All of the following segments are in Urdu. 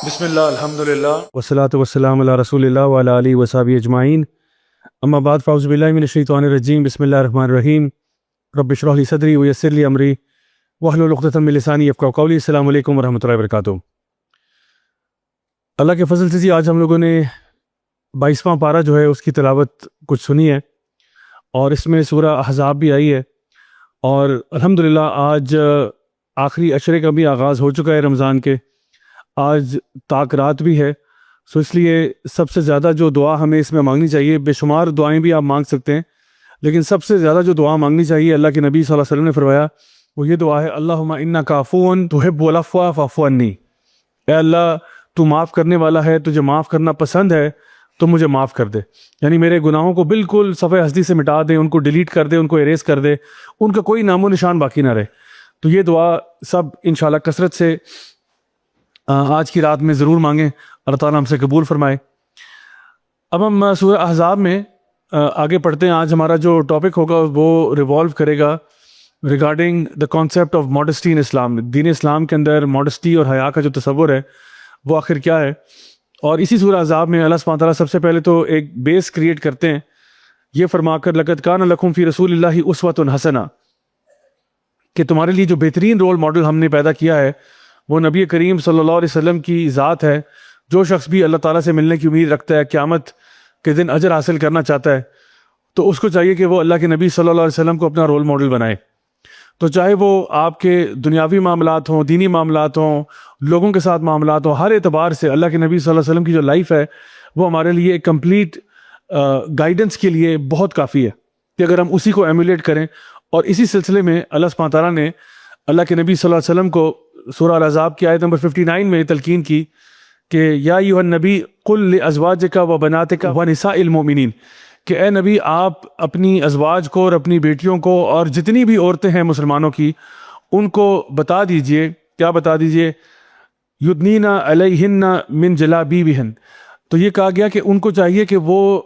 بسم اللہ الحمد للہ والصلاۃ والسلام علی رسول اللہ وعلی آلہ وصحبہ اجمعین، اما بعد فاعوذ باللہ من الشیطان الرجیم، بسم اللہ الرحمن الرحیم، رب اشرح لی صدری ویسر لی امری واحلل عقدۃ من لسانی یفقہوا قولی۔ السلام علیکم ورحمۃ اللہ وبرکاتہ۔ اللہ کے فضل سے جی آج ہم لوگوں نے 22واں پارہ جو ہے اس کی تلاوت کچھ سنی ہے، اور اس میں سورہ احزاب بھی آئی ہے، اور الحمدللہ آج آخری عشرے کا بھی آغاز ہو چکا ہے رمضان کے، آج تاک رات بھی ہے، سو اس لیے سب سے زیادہ جو دعا ہمیں اس میں مانگنی چاہیے، بے شمار دعائیں بھی آپ مانگ سکتے ہیں، لیکن سب سے زیادہ جو دعا مانگنی چاہیے، اللہ کے نبی صلی اللہ علیہ وسلم نے فرمایا وہ یہ دعا ہے، اللہم انک عفو تحب العفو فاعف عنی۔ اے اللہ تو معاف کرنے والا ہے، تجھے معاف کرنا پسند ہے تو مجھے معاف کر دے، یعنی میرے گناہوں کو بالکل صفحہ ہستی سے مٹا دے، ان کو ڈیلیٹ کر دے، ان کو اریز کر دے، ان کا کوئی نام و نشان باقی نہ رہے۔ تو یہ دعا سب انشاءاللہ کثرت سے آج کی رات میں ضرور مانگیں، اللہ تعالیٰ ہم سے قبول فرمائے۔ اب ہم سورہ احزاب میں آگے پڑھتے ہیں۔ آج ہمارا جو ٹاپک ہوگا وہ ریوالو کرے گا regarding the concept of modesty in Islam. دین اسلام کے اندر ماڈسٹی اور حیا کا جو تصور ہے وہ آخر کیا ہے، اور اسی سورہ احزاب میں اللہ سبحانہ تعالیٰ سب سے پہلے تو ایک بیس کریٹ کرتے ہیں یہ فرما کر، لقد کان لکم فی رسول اللہ اسوۃ حسنہ، کہ تمہارے لیے جو بہترین رول ماڈل ہم نے پیدا کیا ہے وہ نبی کریم صلی اللہ علیہ وسلم کی ذات ہے۔ جو شخص بھی اللہ تعالیٰ سے ملنے کی امید رکھتا ہے، قیامت کے دن اجر حاصل کرنا چاہتا ہے، تو اس کو چاہیے کہ وہ اللہ کے نبی صلی اللہ علیہ وسلم کو اپنا رول ماڈل بنائے۔ تو چاہے وہ آپ کے دنیاوی معاملات ہوں، دینی معاملات ہوں، لوگوں کے ساتھ معاملات ہوں، ہر اعتبار سے اللہ کے نبی صلی اللہ علیہ وسلم کی جو لائف ہے وہ ہمارے لیے ایک کمپلیٹ گائیڈنس کے لیے بہت کافی ہے کہ اگر ہم اسی کو ایمولیٹ کریں۔ اور اسی سلسلے میں اللہ سبحانہ تعالیٰ نے اللہ کے نبی صلی اللہ علیہ وسلم کو سورہ الاحزاب کی آیت نمبر 59 میں تلقین کی کہ یا ایھا النبی قل لازواجک و بناتک و نساء المؤمنین، کہ اے نبی آپ اپنی ازواج کو اور اپنی بیٹیوں کو اور جتنی بھی عورتیں ہیں مسلمانوں کی ان کو بتا دیجئے، کیا بتا دیجئے، یدنین علیہن من جلابیبہن۔ تو یہ کہا گیا کہ ان کو چاہیے کہ وہ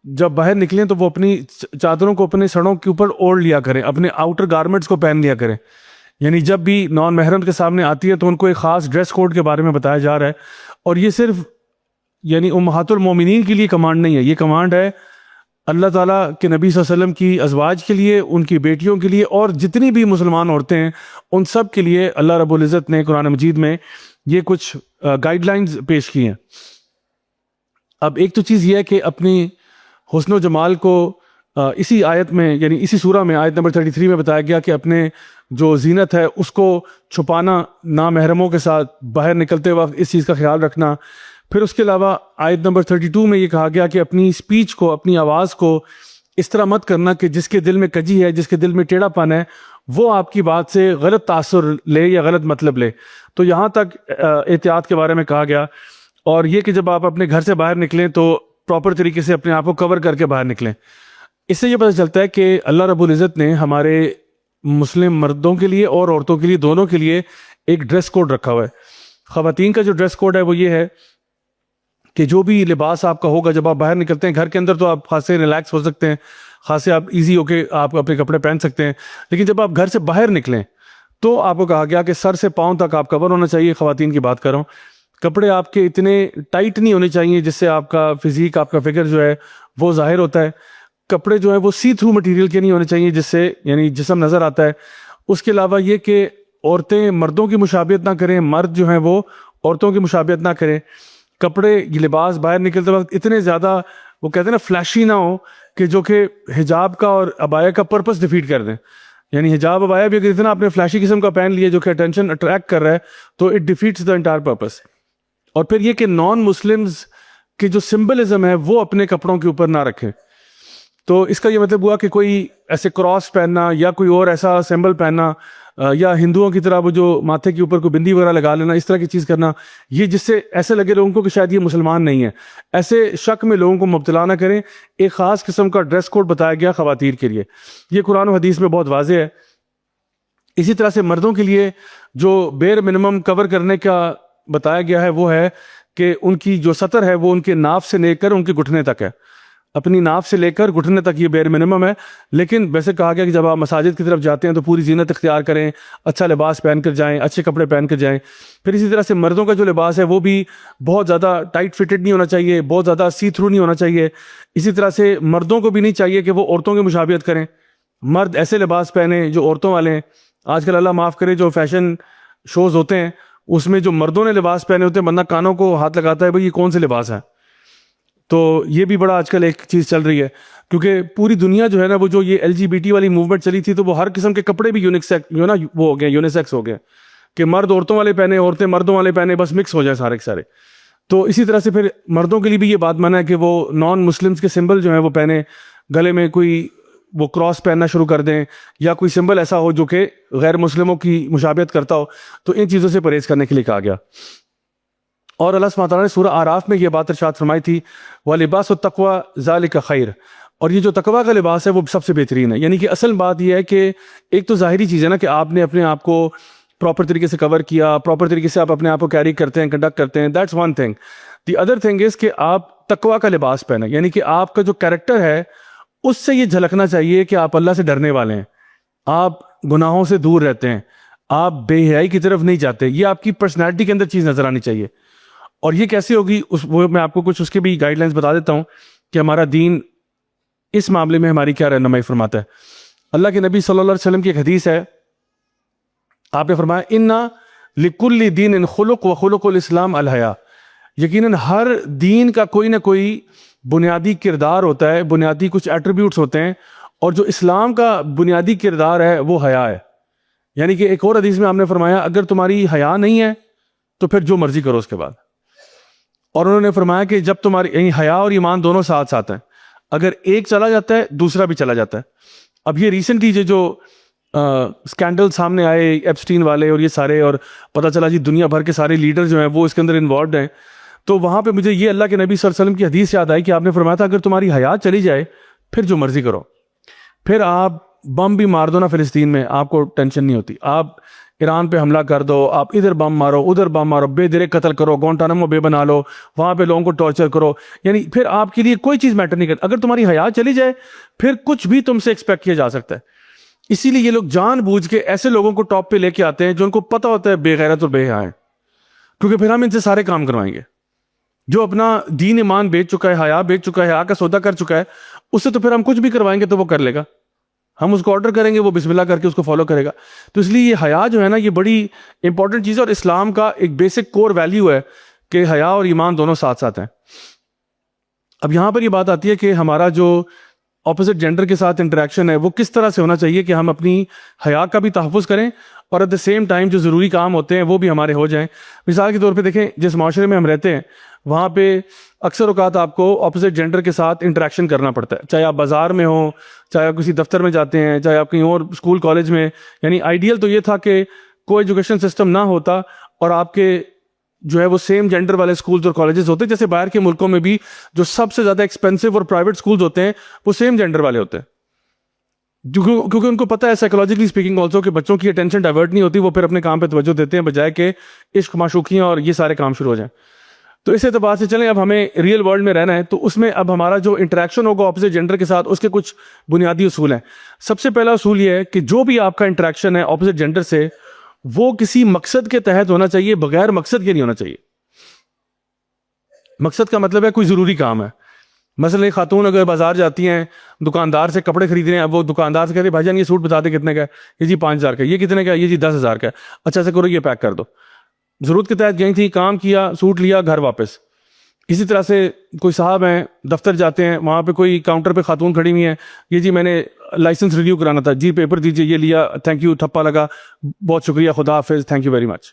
جب باہر نکلیں تو وہ اپنی چادروں کو اپنے سڑوں کے اوپر اوڑھ لیا کریں، اپنے آؤٹر گارمنٹس کو پہن لیا کریں، یعنی جب بھی نان محرم کے سامنے آتی ہے تو ان کو ایک خاص ڈریس کوڈ کے بارے میں بتایا جا رہا ہے۔ اور یہ صرف یعنی امہات المومنین کے لیے کمانڈ نہیں ہے، یہ کمانڈ ہے اللہ تعالیٰ کے نبی صلی اللہ علیہ وسلم کی ازواج کے لیے، ان کی بیٹیوں کے لیے، اور جتنی بھی مسلمان عورتیں ہیں ان سب کے لیے اللہ رب العزت نے قرآن مجید میں یہ کچھ گائیڈ لائنز پیش کی ہیں۔ اب ایک تو چیز یہ ہے کہ اپنی حسن و جمال کو اسی آیت میں، یعنی اسی سورہ میں آیت نمبر 33 میں بتایا گیا کہ اپنے جو زینت ہے اس کو چھپانا، نامحرموں کے ساتھ باہر نکلتے وقت اس چیز کا خیال رکھنا۔ پھر اس کے علاوہ آیت نمبر 32 میں یہ کہا گیا کہ اپنی سپیچ کو، اپنی آواز کو اس طرح مت کرنا کہ جس کے دل میں کجی ہے، جس کے دل میں ٹیڑھا پن ہے، وہ آپ کی بات سے غلط تاثر لے یا غلط مطلب لے۔ تو یہاں تک احتیاط کے بارے میں کہا گیا، اور یہ کہ جب آپ اپنے گھر سے باہر نکلیں تو پراپر طریقے سے اپنے آپ کو کور کر کے باہر نکلیں۔ اس سے یہ پتہ چلتا ہے کہ اللہ رب العزت نے ہمارے مسلم مردوں کے لیے اور عورتوں کے لیے، دونوں کے لیے ایک ڈریس کوڈ رکھا ہوا ہے۔ خواتین کا جو ڈریس کوڈ ہے وہ یہ ہے کہ جو بھی لباس آپ کا ہوگا جب آپ باہر نکلتے ہیں، گھر کے اندر تو آپ خاصے ریلیکس ہو سکتے ہیں، خاصے آپ ایزی ہو کے آپ اپنے کپڑے پہن سکتے ہیں، لیکن جب آپ گھر سے باہر نکلیں تو آپ کو کہا گیا کہ سر سے پاؤں تک آپ کور ہونا چاہیے۔ خواتین کی بات کر رہا ہوں، کپڑے آپ کے اتنے ٹائٹ نہیں ہونے چاہیے جس سے آپ کا فزیک، آپ کا فگر جو ہے وہ ظاہر ہوتا ہے۔ کپڑے جو ہیں وہ سی تھرو مٹیریل کے نہیں ہونے چاہیے جس سے یعنی جسم نظر آتا ہے۔ اس کے علاوہ یہ کہ عورتیں مردوں کی مشابہت نہ کریں، مرد جو ہیں وہ عورتوں کی مشابہت نہ کریں۔ کپڑے، یہ لباس باہر نکلتے وقت اتنے زیادہ وہ کہتے ہیں نا فلیشی نہ ہو کہ جو کہ حجاب کا اور عبایا کا پرپس ڈیفیٹ کر دیں۔ یعنی حجاب عبایا بھی اگر اتنا آپ نے فلیشی قسم کا پہن لیا جو کہ اٹینشن اٹریکٹ کر رہا ہے تو it defeats the entire purpose. اور پھر یہ کہ نان مسلمز کی جو سمبلزم ہے وہ اپنے کپڑوں کے اوپر نہ رکھیں۔ تو اس کا یہ مطلب ہوا کہ کوئی ایسے کراس پہننا یا کوئی اور ایسا سمبل پہننا، یا ہندوؤں کی طرح وہ جو ماتھے کے اوپر کوئی بندی وغیرہ لگا لینا، اس طرح کی چیز کرنا، یہ جس سے ایسے لگے لوگوں کو کہ شاید یہ مسلمان نہیں ہے، ایسے شک میں لوگوں کو مبتلا نہ کریں۔ ایک خاص قسم کا ڈریس کوڈ بتایا گیا خواتین کے لیے، یہ قرآن و حدیث میں بہت واضح ہے۔ اسی طرح سے مردوں کے لیے جو بیر منیمم کور کرنے کا بتایا گیا ہے وہ ہے کہ ان کی جو سطر ہے وہ ان کے ناف سے لے کر ان کے گھٹنے تک ہے۔ اپنی ناف سے لے کر گھٹنے تک یہ بیر منیمم ہے. لیکن ویسے کہا گیا کہ جب آپ مساجد کی طرف جاتے ہیں تو پوری زینت اختیار کریں, اچھا لباس پہن کر جائیں, اچھے کپڑے پہن کر جائیں. پھر اسی طرح سے مردوں کا جو لباس ہے وہ بھی بہت زیادہ ٹائٹ فٹڈ نہیں ہونا چاہیے, بہت زیادہ سی تھرو نہیں ہونا چاہیے. اسی طرح سے مردوں کو بھی نہیں چاہیے کہ وہ عورتوں کی مشابہت کریں, مرد ایسے لباس پہنیں جو عورتوں والے ہیں. آج کل اللہ معاف کرے جو فیشن شوز ہوتے ہیں اس میں جو مردوں نے لباس پہنے ہوتے ہیں بندہ کانوں کو ہاتھ لگاتا ہے بھائی یہ کون سے لباس ہیں. تو یہ بھی بڑا آج کل ایک چیز چل رہی ہے, کیونکہ پوری دنیا جو ہے نا وہ جو یہ LGBT والی موومنٹ چلی تھی تو وہ ہر قسم کے کپڑے بھی وہ ہو گئے, یونیسیکس ہو گئے کہ مرد عورتوں والے پہنے, عورتیں مردوں والے پہنے, بس مکس ہو جائے سارے کے سارے. تو اسی طرح سے پھر مردوں کے لیے بھی یہ بات منع ہے کہ وہ نان مسلمس کے سمبل جو ہیں وہ پہنے, گلے میں کوئی وہ کراس پہننا شروع کر دیں یا کوئی سمبل ایسا ہو جو کہ غیر مسلموں کی مشابہت کرتا ہو. تو ان چیزوں سے پرہیز کرنے کے لیے کہا گیا. اور اللہ سبحانہ تعالیٰ نے سورہ اعراف میں یہ بات ارشاد فرمائی تھی وَلِبَاسُ التَّقْوَىٰ ذَلِكَ خَيْرٌ, اور یہ جو تقویٰ کا لباس ہے وہ سب سے بہترین ہے. یعنی کہ اصل بات یہ ہے کہ ایک تو ظاہری چیز ہے نا کہ آپ نے اپنے آپ کو پراپر طریقے سے کور کیا, پراپر طریقے سے آپ اپنے آپ کو کیری کرتے ہیں, کنڈکٹ کرتے ہیں, that's one thing. The other thing is کہ آپ تقویٰ کا لباس پہنیں, یعنی کہ آپ کا جو کیریکٹر ہے اس سے یہ جھلکنا چاہیے کہ آپ اللہ سے ڈرنے والے ہیں, آپ گناہوں سے دور رہتے ہیں, آپ بے حیائی کی طرف نہیں جاتے. یہ آپ کی پرسنالٹی کے اندر چیز نظر آنی چاہیے. اور یہ کیسے ہوگی وہ میں آپ کو کچھ اس کے بھی گائیڈ لائنس بتا دیتا ہوں کہ ہمارا دین اس معاملے میں ہماری کیا رہنمائی فرماتا ہے. اللہ کے نبی صلی اللہ علیہ وسلم کی ایک حدیث ہے, آپ نے فرمایا اِنَّا لِكُلِّ دِينٍ خُلُقٌ وَخُلُقُ الْإِسْلَامِ الْحَيَاءُ, یقیناً ہر دین کا کوئی نہ کوئی بنیادی کردار ہوتا ہے, بنیادی کچھ ایٹریبیوٹس ہوتے ہیں, اور جو اسلام کا بنیادی کردار ہے وہ حیا ہے. یعنی کہ ایک اور حدیث میں آپ نے فرمایا اگر تمہاری حیا نہیں ہے تو پھر جو مرضی کرو اس کے بعد. اور انہوں نے فرمایا کہ جب تمہاری یعنی حیا اور ایمان دونوں ساتھ ساتھ ہیں, اگر ایک چلا جاتا ہے دوسرا بھی چلا جاتا ہے. اب یہ ریسنٹلی جو اسکینڈل سامنے آئے ایپسٹین والے اور یہ سارے, اور پتہ چلا جی دنیا بھر کے سارے لیڈر جو ہیں وہ اس کے اندر انوالوڈ ہیں, تو وہاں پہ مجھے یہ اللہ کے نبی صلی اللہ علیہ وسلم کی حدیث یاد آئی کہ آپ نے فرمایا تھا اگر تمہاری حیا چلی جائے پھر جو مرضی کرو, پھر آپ بم بھی مار دو نا فلسطین میں, آپ کو ٹینشن نہیں ہوتی. آپ ایران پہ حملہ کر دو, آپ ادھر بم مارو ادھر بم مارو, بے درے قتل کرو, گوانٹانامو بے بنا لو, وہاں پہ لوگوں کو ٹارچر کرو, یعنی پھر آپ کے لیے کوئی چیز میٹر نہیں کرتی. اگر تمہاری حیا چلی جائے پھر کچھ بھی تم سے ایکسپیکٹ کیا جا سکتا ہے. اسی لیے یہ لوگ جان بوجھ کے ایسے لوگوں کو ٹاپ پہ لے کے آتے ہیں جو ان کو پتہ ہوتا ہے بے غیرت اور بے حیا ہیں, کیونکہ پھر ہم ان سے سارے کام کروائیں گے. جو اپنا دین ایمان بیچ چکا ہے, حیا بیچ چکا ہے, حیا کا سودا کر چکا ہے, اس سے تو پھر ہم کچھ بھی کروائیں گے تو وہ کر لے گا. ہم اس کو آرڈر کریں گے, وہ بسم اللہ کر کے اس کو فالو کرے گا. تو اس لیے یہ حیا جو ہے نا یہ بڑی امپورٹنٹ چیز ہے, اور اسلام کا ایک بیسک کور ویلیو ہے کہ حیا اور ایمان دونوں ساتھ ساتھ ہیں. اب یہاں پر یہ بات آتی ہے کہ ہمارا جو اپوزٹ جینڈر کے ساتھ انٹریکشن ہے وہ کس طرح سے ہونا چاہیے کہ ہم اپنی حیا کا بھی تحفظ کریں اور ایٹ دا سیم ٹائم جو ضروری کام ہوتے ہیں وہ بھی ہمارے ہو جائیں. مثال کے طور پہ دیکھیں جس معاشرے میں ہم رہتے ہیں وہاں پہ اکثر اوقات آپ کو اپوزٹ جینڈر کے ساتھ انٹریکشن کرنا پڑتا ہے, چاہے آپ بازار میں ہوں, چاہے آپ کسی دفتر میں جاتے ہیں, چاہے آپ کہیں اور اسکول کالج میں. یعنی آئیڈیل تو یہ تھا کہ کوئی ایجوکیشن سسٹم نہ ہوتا اور آپ کے جو ہے وہ سیم جینڈر والے اسکولز اور کالجز ہوتے. جیسے باہر کے ملکوں میں بھی جو سب سے زیادہ ایکسپینسو اور پرائیویٹ اسکولز ہوتے ہیں وہ سیم جینڈر والے ہوتے ہیں, کیونکہ ان کو پتہ ہے سائیکولوجیکلی اسپیکنگ آلسو کہ بچوں کی اٹینشن ڈائیورٹ نہیں ہوتی, وہ پھر اپنے کام پہ توجہ دیتے ہیں بجائے کہ عشق معشوقیاں اور یہ سارے کام شروع ہو جائیں. تو اس اعتبار سے چلیں اب ہمیں ریئل ورلڈ میں رہنا ہے تو اس میں اب ہمارا جو انٹریکشن ہوگا اپوزٹ جینڈر کے ساتھ اس کے کچھ بنیادی اصول ہیں. سب سے پہلا اصول یہ ہے کہ جو بھی آپ کا انٹریکشن ہے اپوزٹ جینڈر سے وہ کسی مقصد کے تحت ہونا چاہیے, بغیر مقصد کے نہیں ہونا چاہیے. مقصد کا مطلب ہے کوئی ضروری کام ہے. مثلا ایک خاتون اگر بازار جاتی ہیں دکاندار سے کپڑے خرید رہے ہیں, اب وہ دکاندار سے کہتے ہیں بھائی جان یہ سوٹ بتا دیں کتنے کا ہے, یہ جی 5,000 کا, یہ کتنے کا ہے, یہ جی 10,000 کا ہے, اچھا سے کرو یہ پیک کر دو. ضرورت کے تحت گئی تھی, کام کیا, سوٹ لیا, گھر واپس. اسی طرح سے کوئی صاحب ہیں دفتر جاتے ہیں, وہاں پہ کوئی کاؤنٹر پہ خاتون کھڑی ہوئی ہیں, یہ جی میں نے لائسنس ریلیو کرانا تھا, جی پیپر دیجیے, یہ لیا, تھینک یو, تھپا لگا, بہت شکریہ, خدا حافظ, تھینک یو ویری مچ.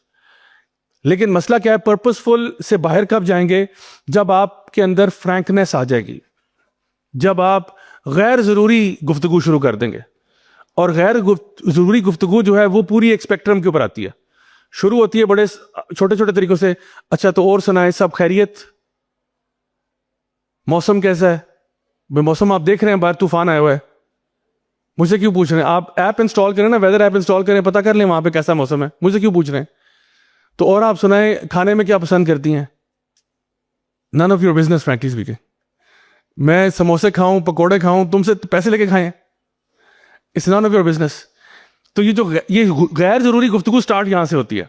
لیکن مسئلہ کیا ہے, پرپسفل سے باہر کب جائیں گے جب آپ کے اندر فرینکنیس آ جائے گی, جب آپ غیر ضروری گفتگو شروع کر دیں گے. اور غیر ضروری گفتگو جو ہے وہ پوری ایک اسپیکٹرم کے اوپر آتی ہے. شروع ہوتی ہے بڑے چھوٹے چھوٹے طریقوں سے, اچھا تو اور سنائیں سب خیریت, موسم کیسا ہے, بھائی موسم آپ دیکھ رہے ہیں باہر طوفان آیا ہوا ہے, مجھ سے کیوں پوچھ رہے ہیں, آپ ایپ انسٹال کریں نا, ویدر ایپ انسٹال کریں, پتہ کر لیں وہاں پہ کیسا موسم ہے, مجھ سے کیوں پوچھ رہے ہیں. تو اور آپ سنائیں کھانے میں کیا پسند کرتی ہیں, none of your business frankly speaking. میں سموسے کھاؤں, پکوڑے کھاؤں, تم سے پیسے لے کے کھائیں, it's none of your business. تو یہ غیر ضروری گفتگو سٹارٹ یہاں سے ہوتی ہے.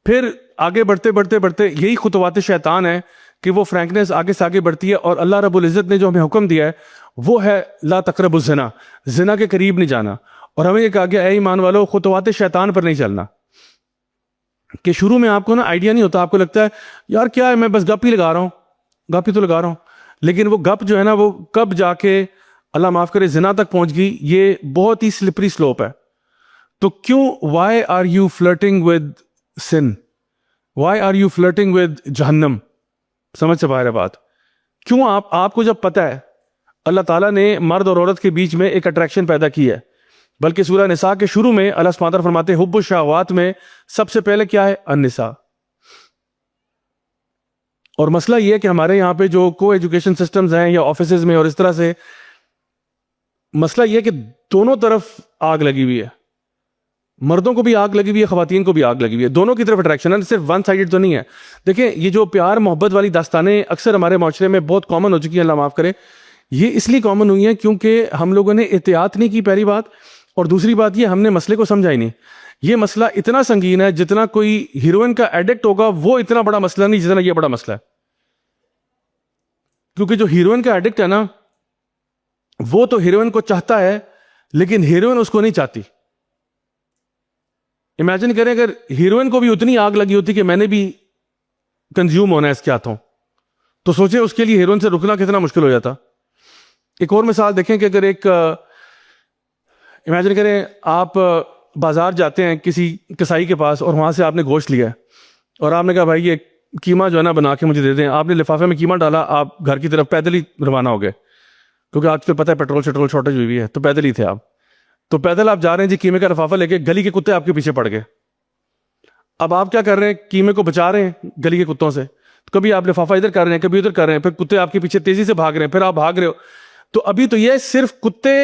پھر آگے بڑھتے بڑھتے بڑھتے یہی خطوات شیطان ہے کہ وہ فرینکنس آگے سے آگے بڑھتی ہے, اور اللہ رب العزت نے جو ہمیں حکم دیا ہے وہ ہے لا تقربوا الزنا, زنا کے قریب نہیں جانا. اور ہمیں یہ کہا گیا اے ایمان والو خطوات شیطان پر نہیں چلنا. کہ شروع میں آپ کو نا آئیڈیا نہیں ہوتا, آپ کو لگتا ہے یار کیا ہے, میں بس گپ ہی لگا رہا ہوں, گپ ہی تو لگا رہا ہوں, لیکن وہ گپ جو ہے نا وہ کب جا کے اللہ معاف کرے زنا تک پہنچ گئی. یہ بہت ہی سلپری سلوپ ہے. تو کیوں, why are you flirting with sin, why are you flirting with جہنم؟ سمجھ سے باہر ہے بات. کیوں آپ کو جب پتہ ہے اللہ تعالیٰ نے مرد اور عورت کے بیچ میں ایک اٹریکشن پیدا کی ہے, بلکہ سورہ نساء کے شروع میں اللہ سبحانہ وتعالیٰ فرماتے ہیں حب الشہوات میں سب سے پہلے کیا ہے, النساء. اور مسئلہ یہ ہے کہ ہمارے یہاں پہ جو کو ایجوکیشن سسٹمز ہیں یا آفیسز میں اور اس طرح سے, مسئلہ یہ ہے کہ دونوں طرف آگ لگی ہوئی ہے, مردوں کو بھی آگ لگی ہوئی ہے, خواتین کو بھی آگ لگی ہوئی ہے, دونوں کی طرف اٹریکشن ہے, صرف ون سائیڈڈ تو نہیں ہے. دیکھیں یہ جو پیار محبت والی داستانیں اکثر ہمارے معاشرے میں بہت کامن ہو چکی ہیں, اللہ معاف کرے, یہ اس لیے کامن ہوئی ہیں کیونکہ ہم لوگوں نے احتیاط نہیں کی, پہلی بات. اور دوسری بات یہ ہم نے مسئلے کو سمجھا ہی نہیں. یہ مسئلہ اتنا سنگین ہے, جتنا کوئی ہیروئن کا ایڈکٹ ہوگا وہ اتنا بڑا مسئلہ نہیں جتنا یہ بڑا مسئلہ ہے. کیونکہ جو ہیروئن کا ایڈکٹ ہے نا, وہ تو ہیروئن کو چاہتا ہے لیکن ہیروئن اس کو نہیں چاہتی. امیجن کریں اگر ہیروئن کو بھی اتنی آگ لگی ہوتی کہ میں نے بھی کنزیوم ہونا ہے اس کے ہاتھوں, تو سوچیں اس کے لیے ہیروئن سے رکنا کتنا مشکل ہو جاتا. ایک اور مثال دیکھیں کہ اگر ایک امیجن کریں آپ بازار جاتے ہیں کسی کسائی کے پاس اور وہاں سے آپ نے گوشت لیا ہے اور آپ نے کہا بھائی یہ قیمہ جو ہے نا بنا کے مجھے دے دیں. آپ نے لفافے میں قیمہ ڈالا, آپ گھر کی طرف پیدل ہی روانہ ہو گئے, کیونکہ آج تو پتہ ہے پیٹرول شارٹیج ہوئی ہے, تو پیدل ہی تھے آپ. تو پیدل آپ جا رہے ہیں جی, قیمے کا لفافہ لے کے, گلی کے کتے آپ کے پیچھے پڑ گئے. اب آپ کیا کر رہے ہیں, قیمے کو بچا رہے ہیں گلی کے کتوں سے. کبھی آپ لفافہ ادھر کر رہے ہیں, کبھی ادھر کر رہے ہیں, پھر کتے آپ کے پیچھے تیزی سے بھاگ رہے ہیں, پھر آپ بھاگ رہے ہو. تو ابھی تو یہ صرف کتے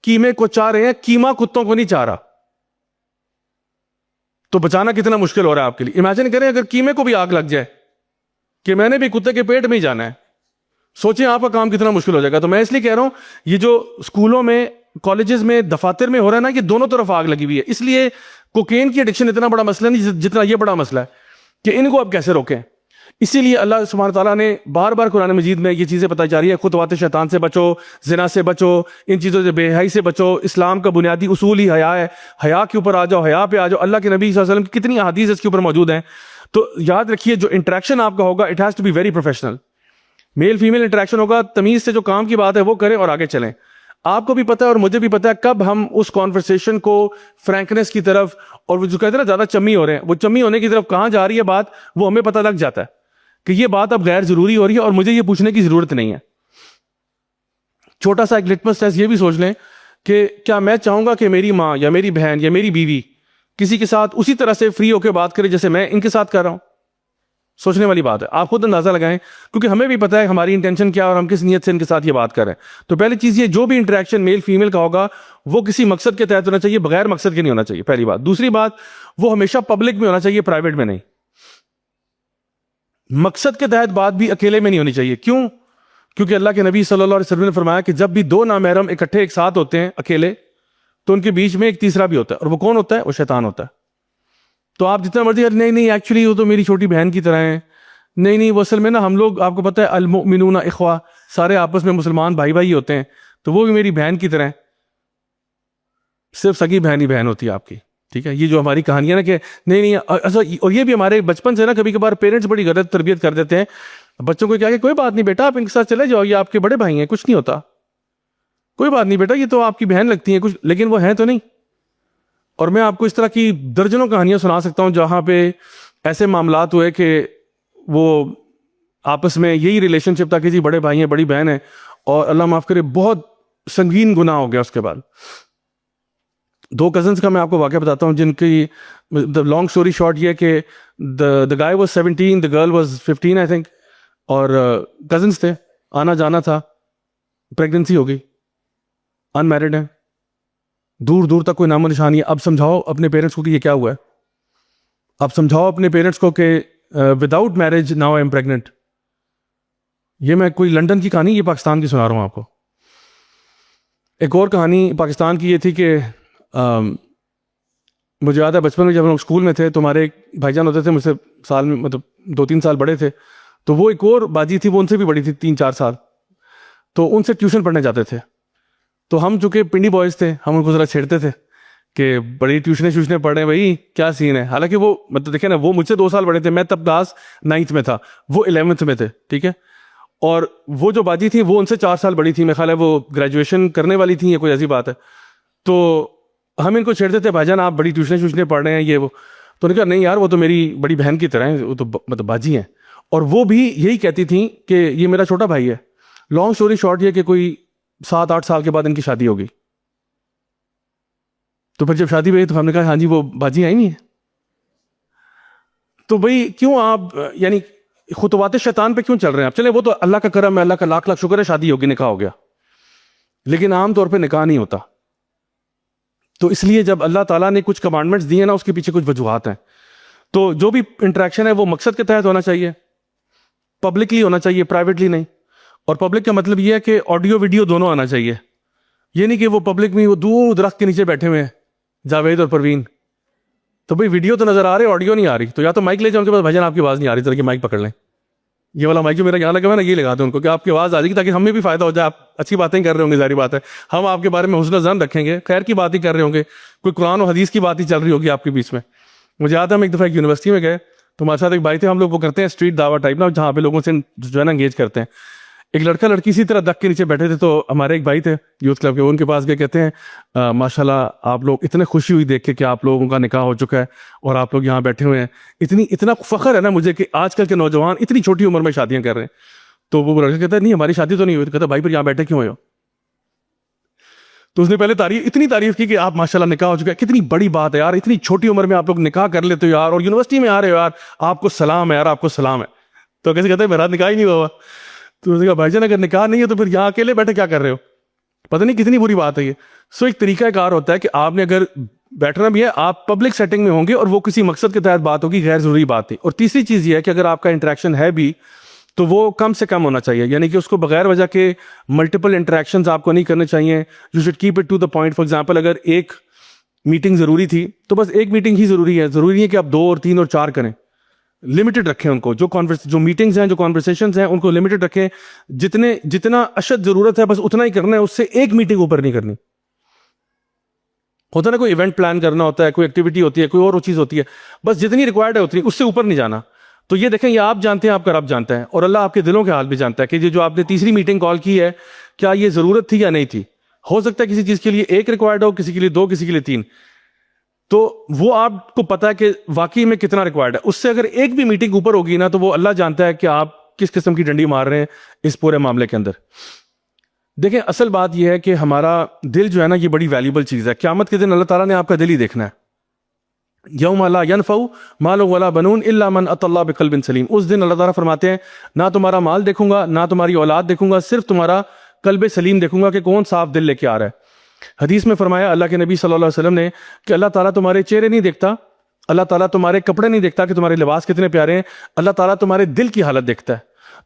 قیمے کو چاہ رہے ہیں, قیمہ کتوں کو نہیں چاہ رہا. تو بچانا کتنا مشکل ہو رہا ہے آپ کے لیے. امیجن کریں اگر قیمے کو بھی آگ لگ جائے کہ میں نے بھی کتے کے پیٹ میں ہی جانا ہے, سوچیں آپ کا کام کتنا مشکل ہو جائے گا. تو میں اس لیے کہہ رہا ہوں یہ جو اسکولوں میں, کالجز میں, دفاتر میں ہو رہا ہے نا, یہ دونوں طرف آگ لگی ہوئی ہے. اس لیے کوکین کی ایڈکشن اتنا بڑا مسئلہ نہیں جتنا یہ بڑا مسئلہ ہے کہ ان کو اب کیسے روکیں. اسی لیے اللہ سبحانہ تعالیٰ نے بار بار قرآن مجید میں یہ چیزیں بتائی جا رہی ہے, خطوات شیطان سے بچو, زنا سے بچو, ان چیزوں سے بے حیائی سے بچو. اسلام کا بنیادی اصول ہی حیا ہے, حیا کے اوپر آ جاؤ, حیا پہ آ جاؤ. اللہ کے نبی صلی اللہ علیہ وسلم کی کتنی احادیث اس کے اوپر موجود ہیں. تو یاد رکھیے جو انٹریکشن آپ کا ہوگا, it has to be very professional. Male female interaction ہوگا, تمیز سے جو کام کی بات ہے وہ کریں اور آگے چلیں. آپ کو بھی پتا ہے اور مجھے بھی پتا ہے کب ہم اس کانورسیشن کو فرینکنس کی طرف, اور وہ جو کہتے ہیں نا زیادہ چمی ہو رہے ہیں, وہ چمی ہونے کی طرف کہاں جا رہی ہے بات, وہ ہمیں پتہ لگ جاتا ہے کہ یہ بات اب غیر ضروری ہو رہی ہے اور مجھے یہ پوچھنے کی ضرورت نہیں ہے. چھوٹا سا ایک لٹمس ٹیسٹ یہ بھی سوچ لیں کہ کیا میں چاہوں گا کہ میری ماں یا میری بہن یا میری بیوی کسی کے ساتھ اسی طرح سے فری ہو کے بات کرے جیسے میں ان کے ساتھ کر رہا ہوں؟ سوچنے والی بات ہے. آپ خود اندازہ لگائیں, کیونکہ ہمیں بھی پتہ ہے ہماری انٹینشن کیا اور ہم کس نیت سے ان کے ساتھ یہ بات کر رہے ہیں. تو پہلی چیز یہ, جو بھی انٹریکشن میل فیمیل کا ہوگا وہ کسی مقصد کے تحت ہونا چاہیے, بغیر مقصد کے نہیں ہونا چاہیے, پہلی بات. دوسری بات, وہ ہمیشہ پبلک میں ہونا چاہیے, پرائیویٹ میں نہیں. مقصد کے تحت بات بھی اکیلے میں نہیں ہونی چاہیے. کیوں؟ کیونکہ اللہ کے نبی صلی اللہ علیہ وسلم نے فرمایا کہ جب بھی دو نامحرم اکٹھے ایک ساتھ ہوتے ہیں اکیلے, تو ان کے بیچ میں ایک تیسرا بھی ہوتا ہے, اور وہ کون ہوتا ہے؟ وہ شیطان ہوتا ہے. تو آپ جتنا مرضی نہیں ایکچولی وہ تو میری چھوٹی بہن کی طرح ہیں, نہیں وہ اصل میں نا ہم لوگ, آپ کو پتہ ہے المؤمنون اخوہ, سارے آپس میں مسلمان بھائی بھائی ہوتے ہیں, تو وہ بھی میری بہن کی طرح ہیں. صرف سگی بہن ہی بہن ہوتی ہے آپ کی, ٹھیک ہے. یہ جو ہماری کہانیاں نا کہ نہیں اور یہ بھی ہمارے بچپن سے نا کبھی کبھار پیرنٹس بڑی غلط تربیت کر دیتے ہیں بچوں کو, کیا کہ کوئی بات نہیں بیٹا آپ ان کے ساتھ چلے جاؤ, یہ آپ کے بڑے بھائی ہیں, کچھ نہیں ہوتا, کوئی بات نہیں بیٹا یہ تو آپ کی بہن لگتی ہیں کچھ, لیکن وہ ہیں تو نہیں. اور میں آپ کو اس طرح کی درجنوں کہانیاں سنا سکتا ہوں جہاں پہ ایسے معاملات ہوئے کہ وہ آپس میں یہی ریلیشن شپ تھا کہ جی بڑے بھائی ہیں بڑی بہن ہے, اور اللہ معاف کرے بہت سنگین گناہ ہو گیا اس کے بعد. دو کزنس کا میں آپ کو واقعہ بتاتا ہوں جن کی لانگ اسٹوری شارٹ یہ کہ the guy was 17, the girl was 15 I think, اور کزنس تھے, آنا جانا تھا, پریگننسی ہو گئی, ان میرڈ ہیں, دور دور تک کوئی نام و نشانی ہے. اب سمجھاؤ اپنے پیرنٹس کو کہ یہ کیا ہوا ہے, اب سمجھاؤ اپنے پیرنٹس کو کہ without marriage now I am pregnant. یہ میں کوئی لنڈن کی کہانی، یہ پاکستان کی سنا رہا ہوں آپ کو. ایک اور کہانی پاکستان کی یہ تھی کہ مجھے یاد ہے بچپن میں جب ہم لوگ اسکول میں تھے تو ہمارے ایک بھائی جان ہوتے تھے مجھ سے سال میں مطلب 2-3 سال بڑے تھے. تو وہ ایک اور باجی تھی، وہ ان سے بھی بڑی تھی 3-4 سال. تو ان سے ٹیوشن پڑھنے جاتے تھے. تو ہم چونکہ پنڈی بوائز تھے، ہم ان کو ذرا چھیڑتے تھے کہ بڑی ٹیوشنیں پڑھ رہے ہیں بھائی، کیا سین ہے. حالانکہ وہ مطلب دیکھیں نا، وہ مجھ سے 2 سال بڑے تھے. میں تب کلاس 9th میں تھا، وہ 11th میں تھے. ٹھیک ہے. اور وہ جو باجی تھی وہ ان سے 4 سال بڑی تھی. میرا خیال ہے وہ گریجویشن کرنے والی تھی یا کوئی ایسی بات ہے. تو ہم ان کو چھیڑتے تھے، بھائی جان آپ بڑی ٹیوشنیں پڑھ رہے ہیں یہ وہ. تو انہوں نے کہا نہیں یار، وہ تو میری بڑی بہن کی طرح ہیں، وہ تو مطلب باجی ہیں. اور وہ بھی یہی کہتی تھیں کہ یہ میرا چھوٹا بھائی ہے. لانگ اسٹوری شارٹ یہ کہ کوئی 7-8 سال کے بعد ان کی شادی ہو گئی. تو پھر جب شادی ہوئی تو ہم نے کہا ہاں جی وہ باجی آئی نہیں ہے. تو بھائی کیوں آپ یعنی خطوات شیطان پہ کیوں چل رہے ہیں آپ؟ چلیں وہ تو اللہ کا کرم ہے، اللہ کا لاکھ شکر ہے، شادی ہوگی، نکاح ہو گیا. لیکن عام طور پہ نکاح نہیں ہوتا. تو اس لیے جب اللہ تعالیٰ نے کچھ کمانڈمنٹس دیے نا، اس کے پیچھے کچھ وجوہات ہیں. تو جو بھی انٹریکشن ہے وہ مقصد کے تحت ہونا چاہیے، پبلکلی ہونا چاہیے، پرائیویٹلی نہیں. اور پبلک کا مطلب یہ ہے کہ آڈیو ویڈیو دونوں آنا چاہیے. یہ نہیں کہ وہ پبلک میں وہ دور درخت کے نیچے بیٹھے ہوئے ہیں جاوید اور پروین. تو بھئی ویڈیو تو نظر آ رہے، آڈیو نہیں آ رہی. تو یا تو مائک لے جاؤ ان کے پاس، بھائی جان آپ کی آواز نہیں آ رہی، طرح کی مائک پکڑ لیں. یہ والا مائک جو میرا یہاں لگا ہوا ہے نا، یہ لگا دیں ان کو کہ آپ کی آواز آ جائے گی، تاکہ ہمیں بھی فائدہ ہو جائے. آپ اچھی باتیں کر رہے ہوں گے، ظاہری بات ہے ہم آپ کے بارے میں حسن ظن رکھیں گے، خیر کی بات ہی کر رہے ہوں گے، کوئی قرآن و حدیث کی بات ہی چل رہی ہوگی آپ کے بیچ میں. مجھے یاد ہے ہم ایک دفعہ ایک یونیورسٹی میں گئے تو ہمارے ساتھ ایک بھائی تھے. ہم لوگ وہ کرتے ہیں اسٹریٹ دعوت ٹائپ نا، جہاں پہ لوگوں سے جو ہے نا انگیج کرتے ہیں. ایک لڑکا لڑکی اسی طرح دک کے نیچے بیٹھے تھے. تو ہمارے ایک بھائی تھے یوتھ کلب کے، وہ ان کے پاس گئے، کہتے ہیں ماشاءاللہ آپ لوگ، اتنے خوشی ہوئی دیکھ کے کہ آپ لوگوں کا نکاح ہو چکا ہے اور آپ لوگ یہاں بیٹھے ہوئے ہیں. اتنا فخر ہے نا مجھے کہ آج کل کے نوجوان اتنی چھوٹی عمر میں شادیاں کر رہے ہیں. تو وہ لڑکا کہتا ہے نہیں ہماری شادی تو نہیں ہوئی. تو کہتا ہے بھائی پھر یہاں بیٹھے کیوں ہو؟ تو اس نے پہلے اتنی تعریف کی کہ آپ ماشاءاللہ نکاح ہو چکا ہے، کتنی بڑی بات ہے یار، اتنی چھوٹی عمر میں آپ لوگ نکاح کر لیتے ہو یار، اور یونیورسٹی میں آ رہے ہو یار، آپ کو سلام ہے یار، آپ کو سلام ہے. تو کیسے کہتے ہیں میرا نکاح ہی نہیں ہوا. تو اس نے کہا بھائی جان اگر نکاح نہیں ہے تو پھر یہاں اکیلے بیٹھے کیا کر رہے ہو؟ پتہ نہیں کتنی بری بات ہے یہ. سو ایک طریقہ کار ہوتا ہے کہ آپ نے اگر بیٹھنا بھی ہے، آپ پبلک سیٹنگ میں ہوں گے اور وہ کسی مقصد کے تحت بات ہوگی، غیر ضروری بات ہے. اور تیسری چیز یہ ہے کہ اگر آپ کا انٹریکشن ہے بھی تو وہ کم سے کم ہونا چاہیے، یعنی کہ اس کو بغیر وجہ کے ملٹیپل انٹریکشنز آپ کو نہیں کرنے چاہیے. You should keep it to the point. For example اگر ایک میٹنگ ضروری تھی تو بس ایک میٹنگ ہی ضروری ہے. ضروری نہیں ہے کہ آپ 2 اور 3 اور 4 کریں. لمیٹڈ رکھیں ان کو. جو میٹنگز ہیں، جو کانورسیشنز ہیں، ان کو لمیٹڈ رکھیں. جتنا اشد ضرورت ہے بس اتنا ہی کرنا ہے، اس سے ایک میٹنگ اوپر نہیں کرنی. ہوتا ہے نا کوئی ایونٹ پلان کرنا ہوتا ہے، کوئی ایکٹیویٹی ہوتی ہے، کوئی اور چیز ہوتی ہے، بس جتنی ریکوائرڈ ہے اتنی، اس سے اوپر نہیں جانا. تو یہ دیکھیں، یہ آپ جانتے ہیں، آپ کا رب جانتا ہے، اور اللہ آپ کے دلوں کے حال بھی جانتا ہے کہ یہ جو آپ نے تیسری میٹنگ کال کی ہے، کیا یہ ضرورت تھی یا نہیں تھی. ہو سکتا ہے کسی چیز کے لیے 1 ریکوائرڈ ہو، کسی کے لیے 2، کسی کے لیے 3. تو وہ آپ کو پتا ہے کہ واقعی میں کتنا ریکوائرڈ ہے. اس سے اگر ایک بھی میٹنگ اوپر ہوگی نا، تو وہ اللہ جانتا ہے کہ آپ کس قسم کی ڈنڈی مار رہے ہیں اس پورے معاملے کے اندر. دیکھیں اصل بات یہ ہے کہ ہمارا دل جو ہے نا، یہ بڑی ویلیبل چیز ہے. قیامت کے دن اللہ تعالیٰ نے آپ کا دل ہی دیکھنا ہے. یوم لا ينفع مال ولا بنون الا من اتى الله بقلب سلیم. اس دن اللہ تعالیٰ فرماتے ہیں نہ تمہارا مال دیکھوں گا، نہ تمہاری اولاد دیکھوں گا، صرف تمہارا قلب سلیم دیکھوں گا کہ کون صاف دل لے کے آ رہا ہے. حدیث میں فرمایا اللہ کے نبی صلی اللہ علیہ وسلم نے کہ اللہ تعالیٰ تمہارے چہرے نہیں دیکھتا، اللہ تعالیٰ تمہارے کپڑے نہیں دیکھتا کہ تمہارے لباس کتنے پیارے ہیں، اللہ تعالیٰ تمہارے دل کی حالت دیکھتا ہے.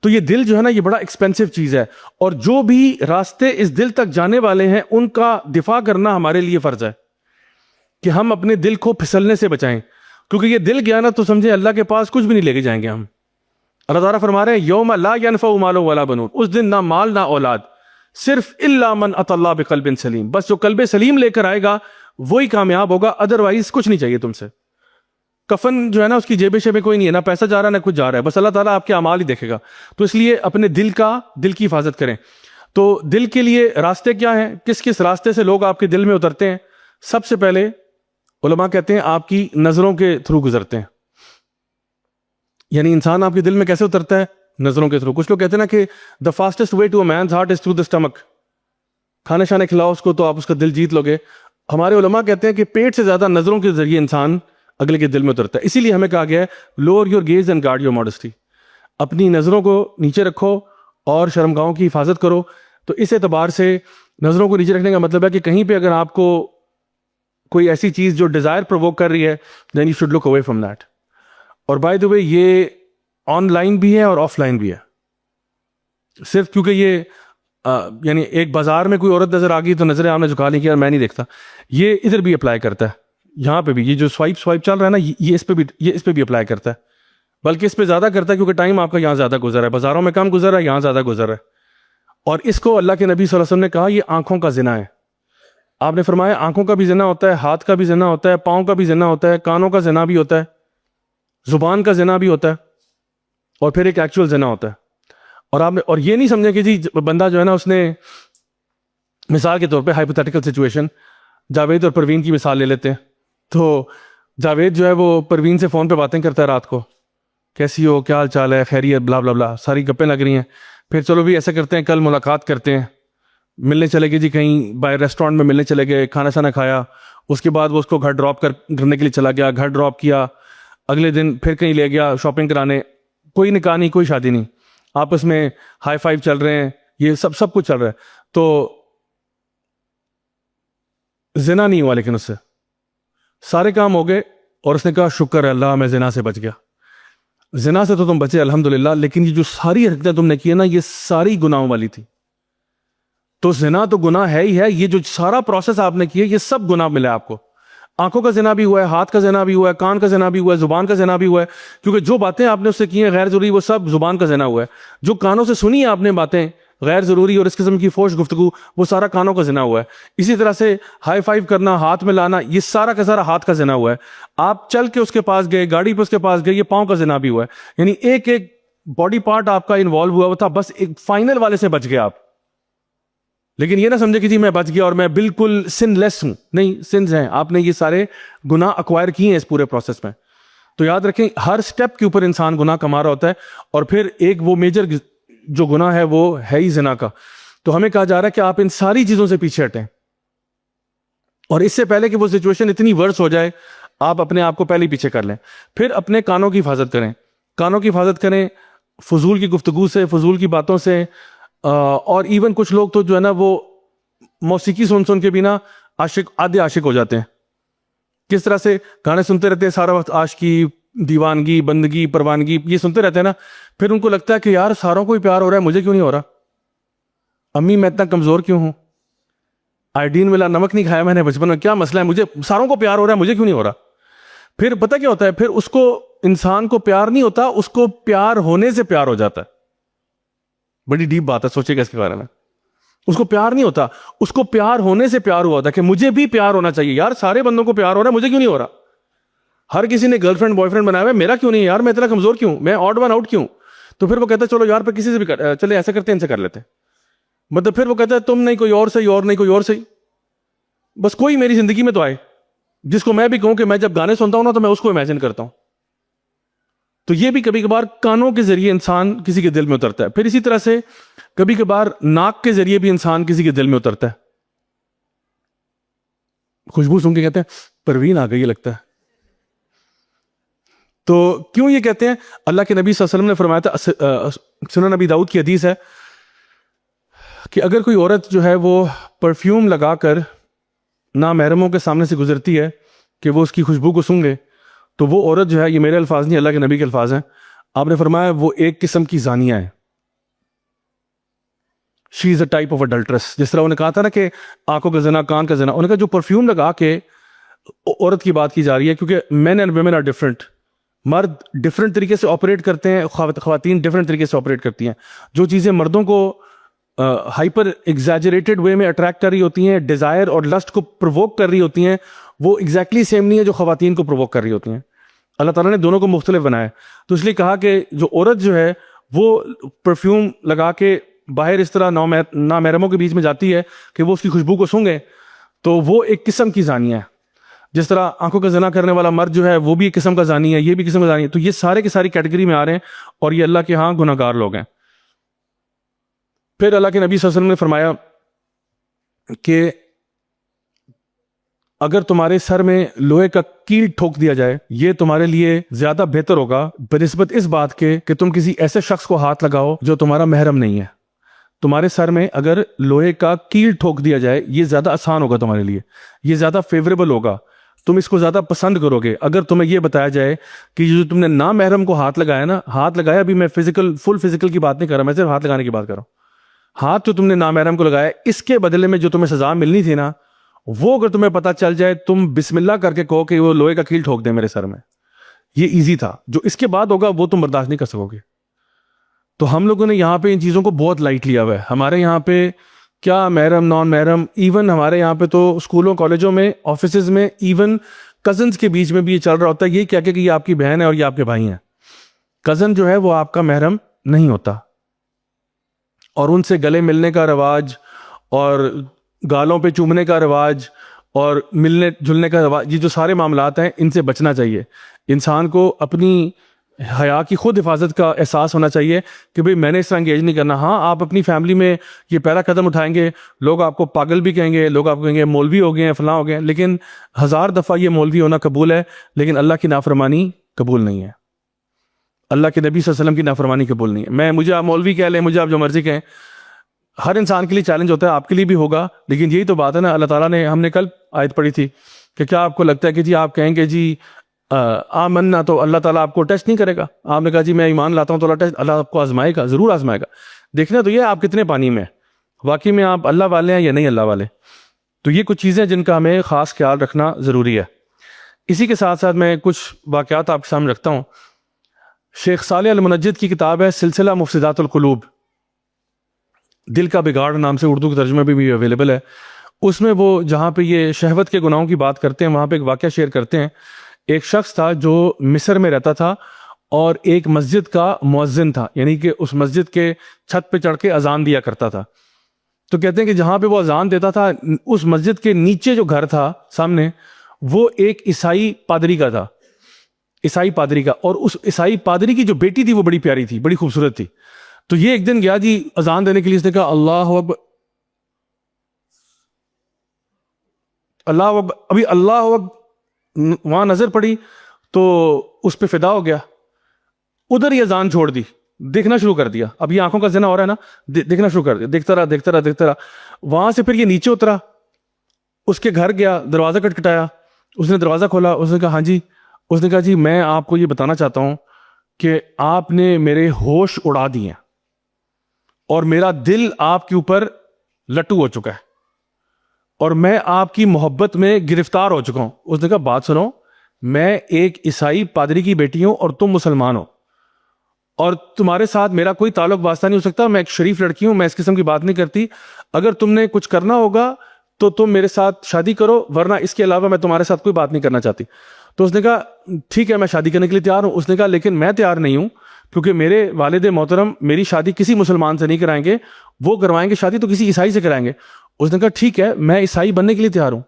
تو یہ دل جو ہے نا، یہ بڑا ایکسپینسو چیز ہے، اور جو بھی راستے اس دل تک جانے والے ہیں ان کا دفاع کرنا ہمارے لیے فرض ہے کہ ہم اپنے دل کو پھسلنے سے بچائیں. کیونکہ یہ دل گیا نا تو سمجھیں اللہ کے پاس کچھ بھی نہیں لے کے جائیں گے ہم. اللہ تعالیٰ فرما رہے ہیں یوم لا ينفع مال ولا بنون. اس دن نہ مال نہ اولاد، صرف الا من اتى الله بقلب سلیم. بس جو قلب سلیم لے کر آئے گا وہی کامیاب ہوگا، ادروائز کچھ نہیں چاہیے تم سے. کفن جو ہے نا، اس کی جیبیں شیبیں کوئی نہیں ہے، نہ پیسہ جا رہا ہے نہ کچھ جا رہا ہے، بس اللہ تعالیٰ آپ کے اعمال ہی دیکھے گا. تو اس لیے اپنے دل کی حفاظت کریں. تو دل کے لیے راستے کیا ہیں، کس کس راستے سے لوگ آپ کے دل میں اترتے ہیں؟ سب سے پہلے علماء کہتے ہیں آپ کی نظروں کے تھرو گزرتے ہیں. یعنی انسان آپ کے دل میں کیسے اترتا ہے؟ نظروں کے تھرو. کچھ لوگ کہتے ہیں نا کہ the fastest way to a man's heart is through the stomach. کھانے شانے کھلاؤ اس کو تو آپ اس کا دل جیت لو گے. ہمارے علماء کہتے ہیں کہ پیٹ سے زیادہ نظروں کے ذریعے انسان اگلے کے دل میں اترتا ہے. اسی لیے ہمیں کہا گیا ہے lower your gaze and guard your modesty. اپنی نظروں کو نیچے رکھو اور شرمگاہوں کی حفاظت کرو. تو اس اعتبار سے نظروں کو نیچے رکھنے کا مطلب ہے کہ کہیں پہ اگر آپ کو کوئی ایسی چیز جو ڈیزائر پرووک کر رہی ہے then you should look away from that. اور بائی دا وے یہ آن لائن بھی ہے اور آف لائن بھی ہے. صرف کیونکہ یہ یعنی ایک بازار میں کوئی عورت نظر آ گئی تو نظریں آپ نے جھکا لی کہ یار میں نہیں دیکھتا، یہ ادھر بھی اپلائی کرتا ہے، یہاں پہ بھی یہ جو سوائپ چل رہا ہے نا، یہ اس پہ بھی اپلائی کرتا ہے، بلکہ اس پہ زیادہ کرتا ہے کیونکہ ٹائم آپ کا یہاں زیادہ گزر رہا ہے، بازاروں میں کم گزر رہا ہے، یہاں زیادہ گزر رہا ہے. اور اس کو اللہ کے نبی صلی اللہ علیہ وسلم نے کہا یہ آنکھوں کا زنا ہے. آپ نے فرمایا آنکھوں کا بھی زنا ہوتا ہے، ہاتھ کا بھی زنا ہوتا ہے، پاؤں کا بھی زنا ہوتا ہے، کانوں کا زنا بھی ہوتا ہے، زبان کا زنا بھی ہوتا ہے، اور پھر ایک ایکچوئل زنا ہوتا ہے. اور آپ نے اور یہ نہیں سمجھے کہ جی بندہ جو ہے نا، اس نے مثال کے طور پہ ہائپوتھیٹیکل سچویشن جاوید اور پروین کی مثال لے لیتے ہیں. تو جاوید جو ہے وہ پروین سے فون پہ باتیں کرتا ہے رات کو، کیسی ہو، کیا حال چال ہے، خیریت، بلا بلا بلا، ساری گپیں لگ رہی ہیں. پھر چلو بھی ایسا کرتے ہیں کل ملاقات کرتے ہیں، ملنے چلے گئے جی کہیں باہر ریسٹورینٹ میں ملنے چلے گئے، کھانا شانا کھایا، اس کے بعد وہ اس کو گھر ڈراپ کرنے کے لیے چلا گیا، گھر ڈراپ کیا، اگلے دن پھر کہیں لے گیا شاپنگ کرانے. کوئی نکاح نہیں، کوئی شادی نہیں، آپس میں ہائی فائیو چل رہے ہیں، یہ سب کچھ چل رہا ہے. تو زنا نہیں ہوا، لیکن اس سے سارے کام ہو گئے، اور اس نے کہا شکر ہے اللہ میں زنا سے بچ گیا. زنا سے تو تم بچے الحمدللہ، لیکن یہ جو ساری حرکتیں تم نے کی نا، یہ ساری گناہوں والی تھی. تو زنا تو گناہ ہے ہی ہے، یہ جو سارا پروسیس آپ نے کیا یہ سب گناہ ملا آپ کو. آنکھوں کا زنا بھی ہوا ہے، ہاتھ کا زنا بھی ہوا ہے، کان کا زنا بھی ہوا ہے، زبان کا زنا بھی ہوا ہے، کیونکہ جو باتیں آپ نے اس سے کی ہیں غیر ضروری، وہ سب زبان کا زنا ہوا ہے. جو کانوں سے سنی ہیں آپ نے باتیں غیر ضروری اور اس قسم کی فوش گفتگو، وہ سارا کانوں کا زنا ہوا ہے. اسی طرح سے ہائی فائیو کرنا، ہاتھ میں لانا، یہ سارا کا سارا ہاتھ کا زنا ہوا ہے. آپ چل کے اس کے پاس گئے، گاڑی پہ اس کے پاس گئے، یہ پاؤں کا زنا بھی ہوا ہے. یعنی ایک ایک باڈی پارٹ آپ کا انوالو ہوا تھا، بس ایک فائنل والے سے بچ گئے آپ. لیکن یہ نہ سمجھے کہ جی میں بچ گیا اور میں بالکل سن لیس ہوں، نہیں، سنز ہیں، آپ نے یہ سارے گناہ ایکوائر کیے ہیں اس پورے پروسیس میں. تو یاد رکھیں ہر سٹیپ کے اوپر انسان گناہ کما رہا ہوتا ہے، اور پھر ایک وہ میجر جو گناہ ہے وہ ہے ہی زنا کا. تو ہمیں کہا جا رہا ہے کہ آپ ان ساری چیزوں سے پیچھے ہٹیں، اور اس سے پہلے کہ وہ سچویشن اتنی ورس ہو جائے آپ اپنے آپ کو پہلے ہی پیچھے کر لیں. پھر اپنے کانوں کی حفاظت کریں، کانوں کی حفاظت کریں فضول کی گفتگو سے، فضول کی باتوں سے. اور ایون کچھ لوگ تو جو ہے نا وہ موسیقی سن کے بھی نا آدھے عاشق ہو جاتے ہیں. کس طرح سے گانے سنتے رہتے ہیں سارا وقت، عاشقی، دیوانگی، بندگی، پروانگی، یہ سنتے رہتے ہیں نا. پھر ان کو لگتا ہے کہ یار ساروں کو ہی پیار ہو رہا ہے، مجھے کیوں نہیں ہو رہا؟ امی میں اتنا کمزور کیوں ہوں؟ آئیڈین والا نمک نہیں کھایا میں نے بچپن میں، کیا مسئلہ ہے؟ مجھے ساروں کو پیار ہو رہا ہے، مجھے کیوں نہیں ہو رہا؟ پھر پتہ کیا ہوتا ہے، پھر اس کو انسان کو پیار نہیں ہوتا، اس کو پیار ہونے سے پیار ہو جاتا ہے. بڑی ڈیپ بات ہے، سوچے گا اس کے بارے میں. اس کو پیار نہیں ہوتا، اس کو پیار ہونے سے پیار ہوا ہوتا ہے کہ مجھے بھی پیار ہونا چاہیے. یار سارے بندوں کو پیار ہو رہا ہے، مجھے کیوں نہیں ہو رہا؟ ہر کسی نے گرل فرینڈ بوائے فرینڈ بنایا ہوا ہے، میرا کیوں نہیں ہے یار؟ میں اتنا کمزور کیوں؟ میں آڈ ون آؤٹ کیوں؟ تو پھر وہ کہتا ہے چلو یار پہ کسی سے بھی چلے ایسا کرتے ہیں، ان سے کر لیتے ہیں. مطلب پھر وہ کہتا ہے تم نہیں کوئی اور صحیح، اور نہیں کوئی اور صحیح، بس کوئی میری زندگی میں تو آئے جس کو میں بھی کہوں کہ میں جب گانے سنتا ہوں نا تو میں اس کو امیجن کرتا ہوں. تو یہ بھی کبھی کبھار کانوں کے ذریعے انسان کسی کے دل میں اترتا ہے. پھر اسی طرح سے کبھی کبھار ناک کے ذریعے بھی انسان کسی کے دل میں اترتا ہے. خوشبو سن کے کہتے ہیں پروین آ گئی لگتا ہے. تو کیوں یہ کہتے ہیں؟ اللہ کے نبی صلی اللہ علیہ وسلم نے فرمایا تھا، سنن نبی داؤد کی حدیث ہے کہ اگر کوئی عورت جو ہے وہ پرفیوم لگا کر نامحرموں کے سامنے سے گزرتی ہے کہ وہ اس کی خوشبو کو سونگے، تو وہ عورت جو ہے، یہ میرے الفاظ نہیں، اللہ کے نبی کے الفاظ ہیں، آپ نے فرمایا وہ ایک قسم کی زانیہ ہے. شی از اے ٹائپ آف اڈلٹرس. جس طرح انہوں نے کہا تھا نا کہ آنکھوں کا زنا، کان کا زنا، انہوں نے کہا جو پرفیوم لگا کے عورت کی بات کی جا رہی ہے، کیونکہ مین اینڈ ویمن آر ڈفرنٹ. مرد ڈفرنٹ طریقے سے آپریٹ کرتے ہیں، خواتین ڈفرنٹ طریقے سے آپریٹ کرتی ہیں. جو چیزیں مردوں کو ہائپر ایگزیجریٹڈ وے میں اٹریکٹ کر رہی ہوتی ہیں، ڈیزائر اور لسٹ کو پرووک کر رہی ہوتی ہیں، وہ ایگزیکٹلی سیم نہیں ہے جو خواتین کو پرووک کر رہی ہوتی ہیں. اللہ تعالیٰ نے دونوں کو مختلف بنایا. تو اس لیے کہا کہ جو عورت جو ہے وہ پرفیوم لگا کے باہر اس طرح نامحرموں کے بیچ میں جاتی ہے کہ وہ اس کی خوشبو کو سونگے، تو وہ ایک قسم کی زانیہ ہے. جس طرح آنکھوں کا زنا کرنے والا مرد جو ہے وہ بھی ایک قسم کا زانی ہے، یہ بھی قسم کا زانی ہے. تو یہ سارے کی ساری کیٹیگری میں آ رہے ہیں، اور یہ اللہ کے ہاں گناہ گار لوگ ہیں. پھر اللہ کے نبی صلی اللہ علیہ وسلم نے فرمایا کہ اگر تمہارے سر میں لوہے کا کیل ٹھوک دیا جائے، یہ تمہارے لیے زیادہ بہتر ہوگا بنسبت اس بات کے کہ تم کسی ایسے شخص کو ہاتھ لگاؤ جو تمہارا محرم نہیں ہے. تمہارے سر میں اگر لوہے کا کیل ٹھوک دیا جائے، یہ زیادہ آسان ہوگا تمہارے لیے، یہ زیادہ فیوریبل ہوگا تم اس کو زیادہ پسند کرو گے اگر تمہیں یہ بتایا جائے کہ جو تم نے نامحرم کو ہاتھ لگایا نا، ہاتھ لگایا، ابھی میں فل فزیکل کی بات نہیں کر رہا، میں صرف ہاتھ لگانے کی بات کر رہا ہوں، ہاتھ جو تم نے نامحرم کو لگایا اس کے بدلے میں جو تمہیں سزا ملنی تھی نا، وہ اگر تمہیں پتہ چل جائے، تم بسم اللہ کر کے کہو کہ وہ لوہے کا کیل ٹھوک دیں میرے سر میں، یہ ایزی تھا. جو اس کے بعد ہوگا وہ تم برداشت نہیں کر سکو گے. تو ہم لوگوں نے یہاں پہ ان چیزوں کو بہت لائٹ لیا ہوا ہے. ہمارے یہاں پہ کیا محرم نان محرم، ایون ہمارے یہاں پہ تو اسکولوں کالجوں میں آفیسز میں ایون کزنز کے بیچ میں بھی یہ چل رہا ہوتا ہے، یہ کیا کہ یہ آپ کی بہن ہے اور یہ آپ کے بھائی ہیں. کزن جو ہے وہ آپ کا محرم نہیں ہوتا، اور ان سے گلے ملنے کا رواج اور گالوں پہ چومنے کا رواج اور ملنے جلنے کا رواج، یہ جو سارے معاملات ہیں ان سے بچنا چاہیے. انسان کو اپنی حیا کی خود حفاظت کا احساس ہونا چاہیے کہ بھئی میں نے اس طرح انگیج نہیں کرنا. ہاں آپ اپنی فیملی میں یہ پہلا قدم اٹھائیں گے، لوگ آپ کو پاگل بھی کہیں گے، لوگ آپ کو کہیں گے مولوی ہو گئے ہیں، فلاں ہو گئے ہیں، لیکن 1000 دفعہ یہ مولوی ہونا قبول ہے لیکن اللہ کی نافرمانی قبول نہیں ہے. اللہ کے نبی صلی اللہ علیہ وسلم کی نافرمانی قبول نہیں ہے. مجھے آپ مولوی کہہ لیں، مجھے آپ جو مرضی کہیں، ہر انسان کے لیے چیلنج ہوتا ہے، آپ کے لیے بھی ہوگا. لیکن یہی تو بات ہے نا، اللہ تعالیٰ نے، ہم نے کل آیت پڑھی تھی کہ کیا آپ کو لگتا ہے کہ جی آپ کہیں گے جی آمنا تو اللہ تعالیٰ آپ کو ٹیسٹ نہیں کرے گا؟ آپ نے کہا جی میں ایمان لاتا ہوں تو اللہ آپ کو آزمائے گا، ضرور آزمائے گا. دیکھنا تو یہ آپ کتنے پانی میں واقعی میں آپ اللہ والے ہیں یا نہیں اللہ والے. تو یہ کچھ چیزیں جن کا ہمیں خاص خیال رکھنا ضروری ہے. اسی کے ساتھ ساتھ میں کچھ واقعات آپ کے سامنے رکھتا ہوں. شیخ صالح المنجد کی کتاب ہے سلسلہ مفسدات القلوب، دل کا بگاڑ نام سے اردو کے ترجمے میں بھی اویلیبل ہے. اس میں وہ جہاں پہ یہ شہوت کے گناہوں کی بات کرتے ہیں وہاں پہ ایک واقعہ شیئر کرتے ہیں. ایک شخص تھا جو مصر میں رہتا تھا اور ایک مسجد کا مؤذن تھا، یعنی کہ اس مسجد کے چھت پہ چڑھ کے اذان دیا کرتا تھا. تو کہتے ہیں کہ جہاں پہ وہ اذان دیتا تھا اس مسجد کے نیچے جو گھر تھا سامنے، وہ ایک عیسائی پادری کا تھا، عیسائی پادری کا. اور اس عیسائی پادری کی جو بیٹی تھی وہ بڑی پیاری تھی، بڑی خوبصورت تھی. تو یہ ایک دن گیا جی اذان دینے کے لیے، اس نے کہا اللہ اکبر، اللہ اکبر. ابھی اللہ اکبر وہاں نظر پڑی تو اس پہ فدا ہو گیا، ادھر ہی اذان چھوڑ دی، دیکھنا شروع کر دیا. اب یہ آنکھوں کا زنا ہو رہا ہے نا، دیکھنا شروع کر دیا، دیکھتا رہا دیکھتا رہا دیکھتا رہا. وہاں سے پھر یہ نیچے اترا، اس کے گھر گیا، دروازہ کٹکھٹایا. اس نے دروازہ کھولا، اس نے کہا ہاں جی. اس نے کہا جی میں آپ کو یہ بتانا چاہتا ہوں کہ آپ نے میرے ہوش اڑا دیے ہیں اور میرا دل آپ کے اوپر لٹو ہو چکا ہے اور میں آپ کی محبت میں گرفتار ہو چکا ہوں. اس نے کہا بات سنو، میں ایک عیسائی پادری کی بیٹی ہوں اور تم مسلمان ہو، اور تمہارے ساتھ میرا کوئی تعلق واسطہ نہیں ہو سکتا. میں ایک شریف لڑکی ہوں، میں اس قسم کی بات نہیں کرتی. اگر تم نے کچھ کرنا ہوگا تو تم میرے ساتھ شادی کرو، ورنہ اس کے علاوہ میں تمہارے ساتھ کوئی بات نہیں کرنا چاہتی. تو اس نے کہا ٹھیک ہے میں شادی کرنے کے لیے تیار ہوں. اس نے کہا لیکن میں تیار نہیں ہوں کیونکہ میرے والد محترم میری شادی کسی مسلمان سے نہیں کرائیں گے، وہ کروائیں گے شادی تو کسی عیسائی سے کرائیں گے. اس نے کہا ٹھیک ہے میں عیسائی بننے کے لیے تیار ہوں.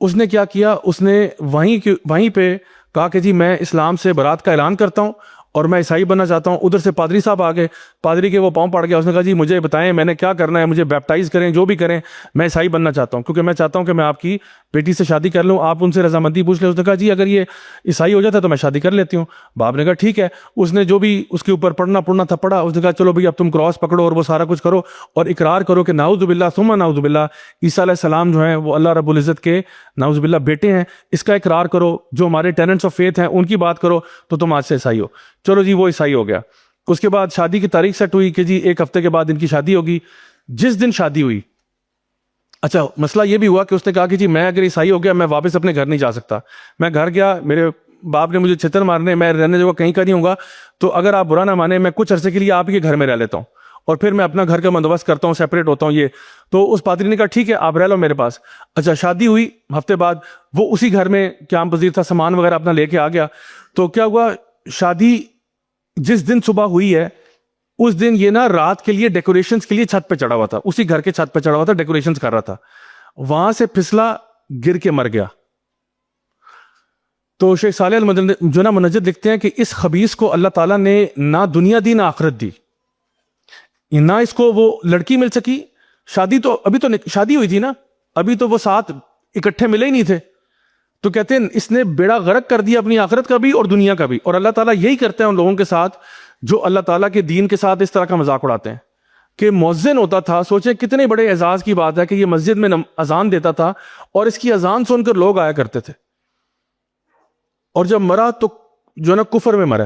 اس نے کیا کیا، اس نے وہیں پہ کہا کہ جی میں اسلام سے برات کا اعلان کرتا ہوں اور میں عیسائی بننا چاہتا ہوں. ادھر سے پادری صاحب آ گئے، پادری کے وہ پاؤں پڑ گیا. اس نے کہا جی مجھے بتائیں میں نے کیا کرنا ہے، مجھے بیپٹائز کریں، جو بھی کریں، میں عیسائی بننا چاہتا ہوں کیونکہ میں چاہتا ہوں کہ میں آپ کی بیٹی سے شادی کر لوں، آپ ان سے رضامندی پوچھ لیں. اس نے کہا جی اگر یہ عیسائی ہو جاتا تو میں شادی کر لیتی ہوں. باپ نے کہا ٹھیک ہے. اس نے جو بھی اس کے اوپر پڑھنا تھا پڑھا. اس نے کہا چلو بھائی اب تم کراس پکڑو اور وہ سارا کچھ کرو اور اقرار کرو کہ نعوذ باللہ ثم نعوذ باللہ عیسیٰ علیہ السلام جو ہیں وہ اللہ رب العزت کے نعوذ باللہ بیٹے ہیں، اس کا اقرار کرو. جو ہمارے ٹیننٹس آف فیتھ ہیں ان کی بات کرو تو تم آج سے عیسائی ہو. چلو جی وہ عیسائی ہو گیا. اس کے بعد شادی کی تاریخ سیٹ ہوئی کہ جی 1 ہفتے کے بعد ان کی شادی ہوگی. جس دن شادی ہوئی، اچھا مسئلہ یہ بھی ہوا کہ اس نے کہا کہ جی میں اگر عیسائی ہو گیا میں واپس اپنے گھر نہیں جا سکتا. میں گھر گیا، میرے باپ نے مجھے چھتر مارنے، میں رہنے جگہ کہیں کا نہیں ہوں گا، تو اگر آپ برا نہ مانیں میں کچھ عرصے کے لیے آپ ہی کے گھر میں رہ لیتا ہوں اور پھر میں اپنا گھر کا بندوبست کرتا ہوں، سیپریٹ ہوتا ہوں. یہ تو اس پادری نے کہا ٹھیک ہے آپ رہ لو میرے پاس. اچھا شادی ہوئی، ہفتے بعد وہ اسی گھر میں قیام پذیر تھا، سامان وغیرہ اپنا لے کے آ گیا. تو کیا ہوا، شادی جس دن صبح ہوئی ہے اس دن یہ نا رات کے لیے ڈیکوریشنز کے لیے چھت پہ چڑھا ہوا تھا، اسی گھر کے چھت پہ چڑھا ہوا تھا، ڈیکوریشنز کر رہا تھا. وہاں سے پھسلا، گر کے مر گیا. تو شیخ صالح المنجد لکھتے ہیں کہ اس خبیث کو اللہ تعالیٰ نے نہ دنیا دی نہ آخرت دی، نہ اس کو وہ لڑکی مل سکی. شادی تو ابھی تو شادی ہوئی تھی نا، ابھی تو وہ ساتھ اکٹھے ملے ہی نہیں تھے. تو کہتے ہیں اس نے بیڑا غرق کر دیا اپنی آخرت کا بھی اور دنیا کا بھی. اور اللہ تعالیٰ یہی کرتے ہیں ان لوگوں کے ساتھ جو اللہ تعالیٰ کے دین کے ساتھ اس طرح کا مذاق اڑاتے ہیں. کہ مؤذن ہوتا تھا. سوچیں کتنے بڑے اعزاز کی بات ہے کہ یہ مسجد میں اذان دیتا تھا اور اس کی اذان سن کر لوگ آیا کرتے تھے. اور جب مرا تو جو نا کفر میں مرا,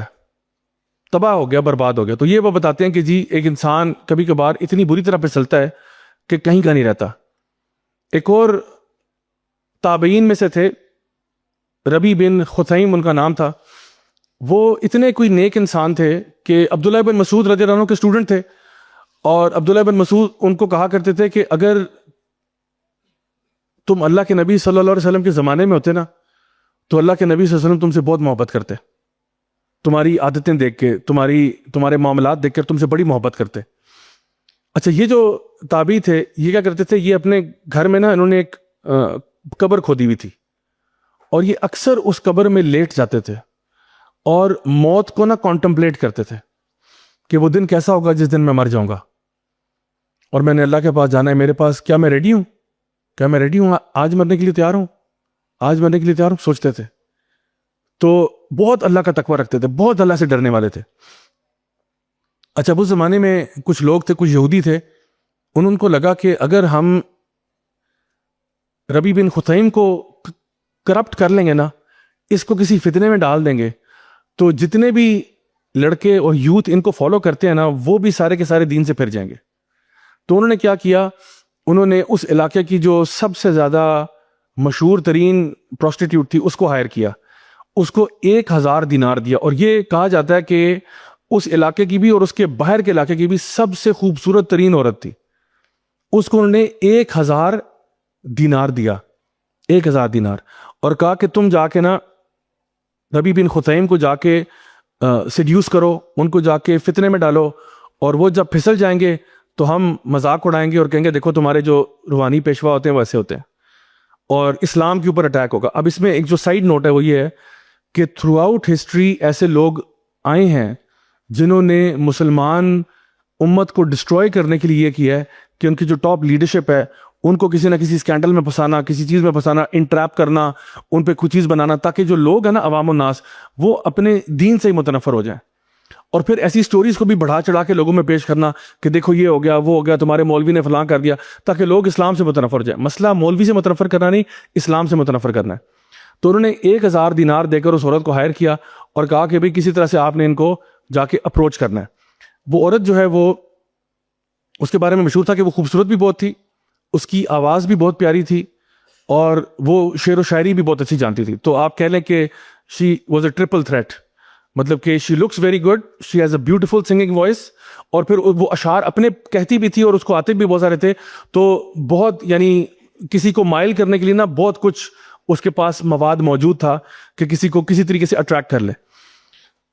تباہ ہو گیا, برباد ہو گیا. تو یہ وہ بتاتے ہیں کہ جی ایک انسان کبھی کبھار اتنی بری طرح پھسلتا ہے کہ کہیں کا نہیں رہتا. ایک اور تابعین میں سے تھے, ربی بن خثیم ان کا نام تھا. وہ اتنے کوئی نیک انسان تھے کہ عبداللہ بن مسعود رضی اللہ عنہ کے اسٹوڈنٹ تھے, اور عبداللہ بن مسعود ان کو کہا کرتے تھے کہ اگر تم اللہ کے نبی صلی اللہ علیہ وسلم کے زمانے میں ہوتے نا تو اللہ کے نبی صلی اللہ علیہ وسلم تم سے بہت محبت کرتے, تمہاری عادتیں دیکھ کے, تمہارے معاملات دیکھ کر تم سے بڑی محبت کرتے. اچھا, یہ جو تابعی تھے یہ کیا کرتے تھے, یہ اپنے گھر میں نا انہوں نے ایک قبر کھودی ہوئی تھی, اور یہ اکثر اس قبر میں لیٹ جاتے تھے اور موت کو نا کانٹمپلیٹ کرتے تھے کہ وہ دن کیسا ہوگا جس دن میں مر جاؤں گا, اور میں نے اللہ کے پاس جانا ہے, میرے پاس کیا میں ریڈی ہوں, کیا میں ریڈی ہوں, آج مرنے کے لیے تیار ہوں, آج مرنے کے لیے تیار ہوں, سوچتے تھے. تو بہت اللہ کا تقوی رکھتے تھے, بہت اللہ سے ڈرنے والے تھے. اچھا, اس زمانے میں کچھ لوگ تھے, کچھ یہودی تھے, ان کو لگا کہ اگر ہم ربی بن خثیم کو کرپٹ کر لیں گے نا, اس کو کسی فتنے میں ڈال دیں گے, تو جتنے بھی لڑکے اور یوتھ ان کو فالو کرتے ہیں نا وہ بھی سارے کے سارے دین سے پھر جائیں گے. تو انہوں نے کیا کیا, انہوں نے اس علاقے کی جو سب سے زیادہ مشہور ترین پروسٹیٹیوٹ تھی اس کو ہائر کیا, اس کو 1000 دینار دیا. اور یہ کہا جاتا ہے کہ اس علاقے کی بھی اور اس کے باہر کے علاقے کی بھی سب سے خوبصورت ترین عورت تھی, اس کو انہوں نے 1000 دینار دیا, 1000 دینار, اور کہا کہ تم جا کے نا ربی بن خثیم کو جا کے سیڈیوس کرو, ان کو جا کے فتنے میں ڈالو, اور وہ جب پھسل جائیں گے تو ہم مذاق اڑائیں گے اور کہیں گے دیکھو تمہارے جو روحانی پیشوا ہوتے ہیں ویسے ہوتے ہیں, اور اسلام کے اوپر اٹیک ہوگا. اب اس میں ایک جو سائیڈ نوٹ ہے وہ یہ ہے کہ تھرو آؤٹ ہسٹری ایسے لوگ آئے ہیں جنہوں نے مسلمان امت کو ڈسٹروائے کرنے کے لیے یہ کیا ہے کہ ان کی جو ٹاپ لیڈرشپ ہے ان کو کسی نہ کسی اسکینڈل میں پھنسانا, کسی چیز میں پھنسانا, انٹریپ کرنا, ان پہ کچھ چیز بنانا, تاکہ جو لوگ ہیں نا عوام الناس وہ اپنے دین سے ہی متنفر ہو جائیں, اور پھر ایسی سٹوریز کو بھی بڑھا چڑھا کے لوگوں میں پیش کرنا کہ دیکھو یہ ہو گیا, وہ ہو گیا, تمہارے مولوی نے فلاں کر دیا, تاکہ لوگ اسلام سے متنفر ہو جائیں. مسئلہ مولوی سے متنفر کرنا نہیں, اسلام سے متنفر کرنا ہے. تو انہوں نے 1000 دینار دے کر اس عورت کو ہائر کیا اور کہا کہ بھئی کسی طرح سے آپ نے ان کو جا کے اپروچ کرنا ہے. وہ عورت جو ہے وہ اس کے بارے میں مشہور تھا کہ وہ خوبصورت بھی بہت تھی, اس کی آواز بھی بہت پیاری تھی, اور وہ شعر و شاعری بھی بہت اچھی جانتی تھی. تو آپ کہہ لیں کہ she was a triple threat, مطلب کہ she looks very good, she has a beautiful singing voice, اور پھر وہ اشعار اپنے کہتی بھی تھی اور اس کو آتے بھی بہت سارے تھے. تو بہت یعنی کسی کو مائل کرنے کے لیے نا بہت کچھ اس کے پاس مواد موجود تھا کہ کسی کو کسی طریقے سے اٹریکٹ کر لے.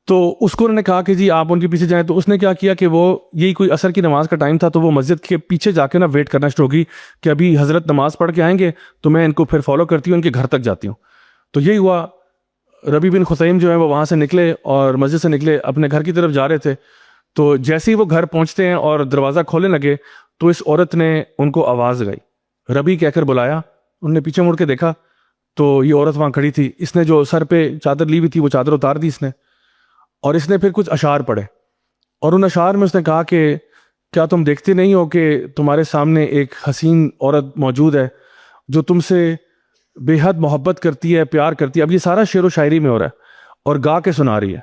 تو اس کو انہوں نے کہا کہ جی آپ ان کے پیچھے جائیں. تو اس نے کیا کیا کہ وہ یہی کوئی عصر کی نماز کا ٹائم تھا, تو وہ مسجد کے پیچھے جا کے نا ویٹ کرنا شروع ہوگی کہ ابھی حضرت نماز پڑھ کے آئیں گے تو میں ان کو پھر فالو کرتی ہوں, ان کے گھر تک جاتی ہوں. تو یہی ہوا, ربی بن خثیم جو ہے وہ وہاں سے نکلے اور مسجد سے نکلے, اپنے گھر کی طرف جا رہے تھے. تو جیسے ہی وہ گھر پہنچتے ہیں اور دروازہ کھولنے لگے تو اس عورت نے ان کو آواز لگائی, ربی کہہ کر بلایا. انہوں نے پیچھے مڑ کے دیکھا تو یہ عورت وہاں کھڑی تھی. اس نے جو سر پہ چادر لی ہوئی تھی وہ چادر اتار دی اس نے, اور اس نے پھر کچھ اشعار پڑھے, اور ان اشعار میں اس نے کہا کہ کیا تم دیکھتے نہیں ہو کہ تمہارے سامنے ایک حسین عورت موجود ہے جو تم سے بے حد محبت کرتی ہے, پیار کرتی ہے. اب یہ سارا شعر و شاعری میں ہو رہا ہے اور گا کے سنا رہی ہے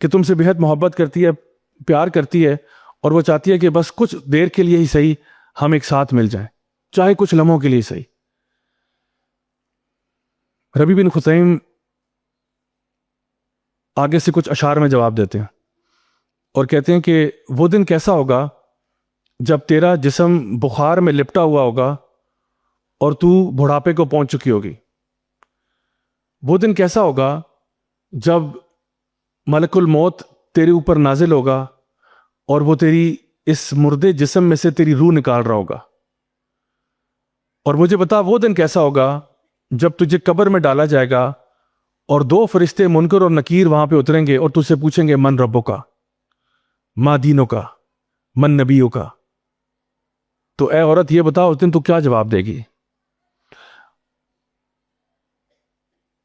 کہ تم سے بے حد محبت کرتی ہے, پیار کرتی ہے, اور وہ چاہتی ہے کہ بس کچھ دیر کے لیے ہی صحیح ہم ایک ساتھ مل جائیں, چاہے کچھ لمحوں کے لیے صحیح. ربی بن خثیم آگے سے کچھ اشعار میں جواب دیتے ہیں اور کہتے ہیں کہ وہ دن کیسا ہوگا جب تیرا جسم بخار میں لپٹا ہوا ہوگا اور تو بڑھاپے کو پہنچ چکی ہوگی. وہ دن کیسا ہوگا جب ملک الموت تیرے اوپر نازل ہوگا اور وہ تیری اس مردے جسم میں سے تیری روح نکال رہا ہوگا. اور مجھے بتا وہ دن کیسا ہوگا جب تجھے قبر میں ڈالا جائے گا اور 2 فرشتے منکر اور نکیر وہاں پہ اتریں گے اور تجھ سے پوچھیں گے من ربوں کا, ما دینوں کا, من نبیوں کا. تو اے عورت یہ بتا اس دن تو کیا جواب دے گی؟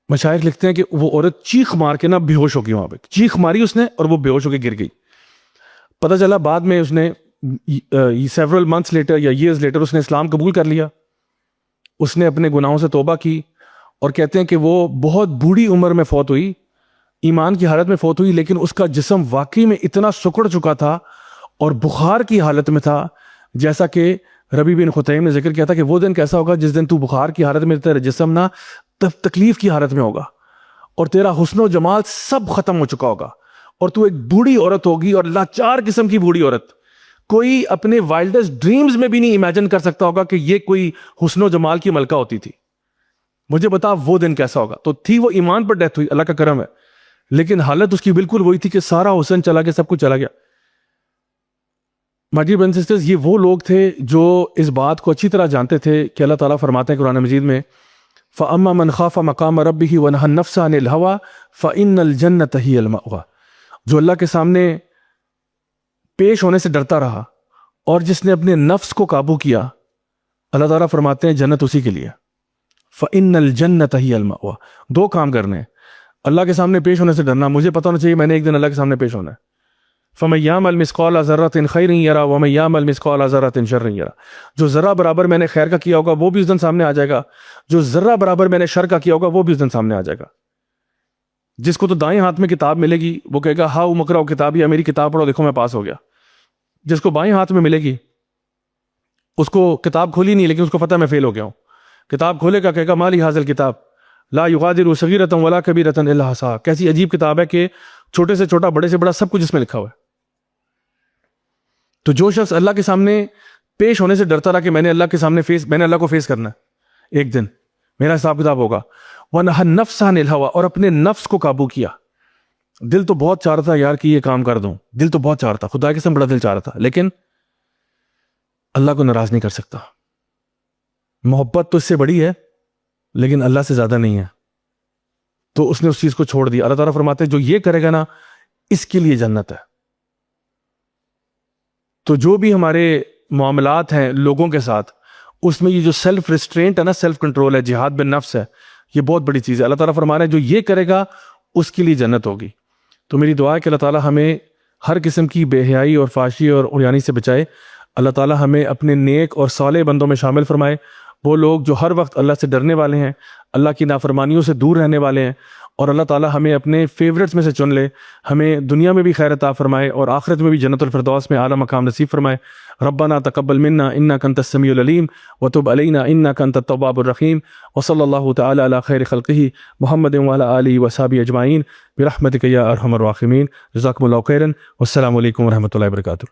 مشائخ لکھتے ہیں کہ وہ عورت چیخ مار کے نا بے ہوش ہو گئی, وہاں پہ چیخ ماری اس نے اور وہ بے ہوش ہو کے گر گئی. پتہ چلا بعد میں اس نے several months later یا years later اس نے اسلام قبول کر لیا, اس نے اپنے گناہوں سے توبہ کی, اور کہتے ہیں کہ وہ بہت بوڑھی عمر میں فوت ہوئی, ایمان کی حالت میں فوت ہوئی, لیکن اس کا جسم واقعی میں اتنا سکڑ چکا تھا اور بخار کی حالت میں تھا, جیسا کہ ربی بن خطیم نے ذکر کیا تھا کہ وہ دن کیسا ہوگا جس دن تو بخار کی حالت میں, تیرا جسم نہ تکلیف کی حالت میں ہوگا, اور تیرا حسن و جمال سب ختم ہو چکا ہوگا, اور تو ایک بوڑھی عورت ہوگی, اور لاچار قسم کی بوڑھی عورت. کوئی اپنے وائلڈسٹ ڈریمز میں بھی نہیں امیجن کر سکتا ہوگا کہ یہ کوئی حسن و جمال کی ملکہ ہوتی تھی. مجھے بتا وہ دن کیسا ہوگا. تو تھی وہ ایمان پر ڈیتھ ہوئی, اللہ کا کرم ہے, لیکن حالت اس کی بالکل وہی تھی کہ سارا حسن چلا گیا, سب کچھ چلا گیا. My dear brothers and sisters, یہ وہ لوگ تھے جو اس بات کو اچھی طرح جانتے تھے کہ اللہ تعالیٰ فرماتے ہیں قرآن مجید میں, فَأَمَّا مَنْ خَافَ مَقَامَ رَبِّهِ وَنَهَى النَّفْسَ عَنِ الْهَوَىٰ فَإِنَّ الْجَنَّةَ هِيَ الْمَأْوَىٰ. جو اللہ کے سامنے پیش ہونے سے ڈرتا رہا اور جس نے اپنے نفس کو قابو کیا, اللہ تعالیٰ فرماتے ہیں جنت اسی کے لیے. فَإِنَّ الْجَنَّةَ هِيَ الْمَأْوَىٰ. دو کام کرنے ہیں, اللہ کے سامنے پیش ہونے سے ڈرنا, مجھے پتہ ہونا چاہیے میں نے ایک دن اللہ کے سامنے پیش ہونا ہے. فَمَن يَعْمَلْ مِثْقَالَ ذَرَّةٍ خَيْرٍ يَرَهُ وَمَن يَعْمَلْ مِثْقَالَ ذَرَّةٍ شَرٍّ يَرَهُ. جو ذرہ برابر میں نے خیر کا کیا ہوگا وہ بھی اس دن سامنے آ جائے گا, جو ذرہ برابر میں نے شر کا کیا ہوگا وہ بھی اس دن سامنے آ جائے گا. جس کو تو دائیں ہاتھ میں کتاب ملے گی وہ کہے گا ہاؤ مقرأ کتابی, میری کتاب پڑھو دیکھو میں پاس ہو گیا. جس کو بائیں ہاتھ میں ملے گی اس کو کتاب کھولی نہیں, لیکن اس کو پتہ میں فیل ہو گیا ہوں. کتاب کھولے گا کہے گا ما لی ھذا الکتاب لا یغادر صغیرۃ ولا کبیرۃ الا احصاها. کیسی عجیب کتاب ہے کہ چھوٹے سے چھوٹا بڑے سے بڑا سب کچھ اس میں لکھا ہوا ہے. تو جو شخص اللہ کے سامنے پیش ہونے سے ڈرتا رہا کہ میں نے اللہ کو فیس کرنا ہے, ایک دن میرا حساب کتاب ہوگا. وَنَهَى النَّفْسَ عَنِ الْهَوَىٰ. اور اپنے نفس کو قابو کیا. دل تو بہت چاہ رہا تھا یار کہ یہ کام کر دوں, دل تو بہت چاہ رہا تھا, خدا کی قسم بڑا دل چاہ رہا تھا, لیکن اللہ کو ناراض نہیں کر سکتا. محبت تو اس سے بڑی ہے لیکن اللہ سے زیادہ نہیں ہے, تو اس نے اس چیز کو چھوڑ دیا. اللہ تعالیٰ فرماتے ہیں جو یہ کرے گا نا اس کے لیے جنت ہے. تو جو بھی ہمارے معاملات ہیں لوگوں کے ساتھ, اس میں یہ جو سیلف ریسٹرینٹ ہے نا, سیلف کنٹرول ہے, جہاد بن نفس ہے, یہ بہت بڑی چیز ہے. اللہ تعالیٰ فرما رہے ہیں جو یہ کرے گا اس کے لیے جنت ہوگی. تو میری دعا ہے کہ اللہ تعالیٰ ہمیں ہر قسم کی بے حیائی اور فحاشی اور عریانی سے بچائے. اللہ تعالیٰ ہمیں اپنے نیک اور صالح بندوں میں شامل فرمائے, وہ لوگ جو ہر وقت اللہ سے ڈرنے والے ہیں, اللہ کی نافرمانیوں سے دور رہنے والے ہیں, اور اللہ تعالیٰ ہمیں اپنے فیورٹس میں سے چن لے. ہمیں دنیا میں بھی خیر عطا فرمائے اور آخرت میں بھی جنت الفردوس میں اعلیٰ مقام نصیب فرمائے. ربنا تقبل منا انک انت السمیع العلیم وتب علینا انک انت التواب الرحیم. وصلی اللہ تعالی علی خیر خلقہ محمد وعلی آلہ وصحبہ اجمعین برحمتک یا ارحم الراحمین. جزاکم اللہ خیرا والسلام علیکم ورحمۃ اللہ وبرکاتہ.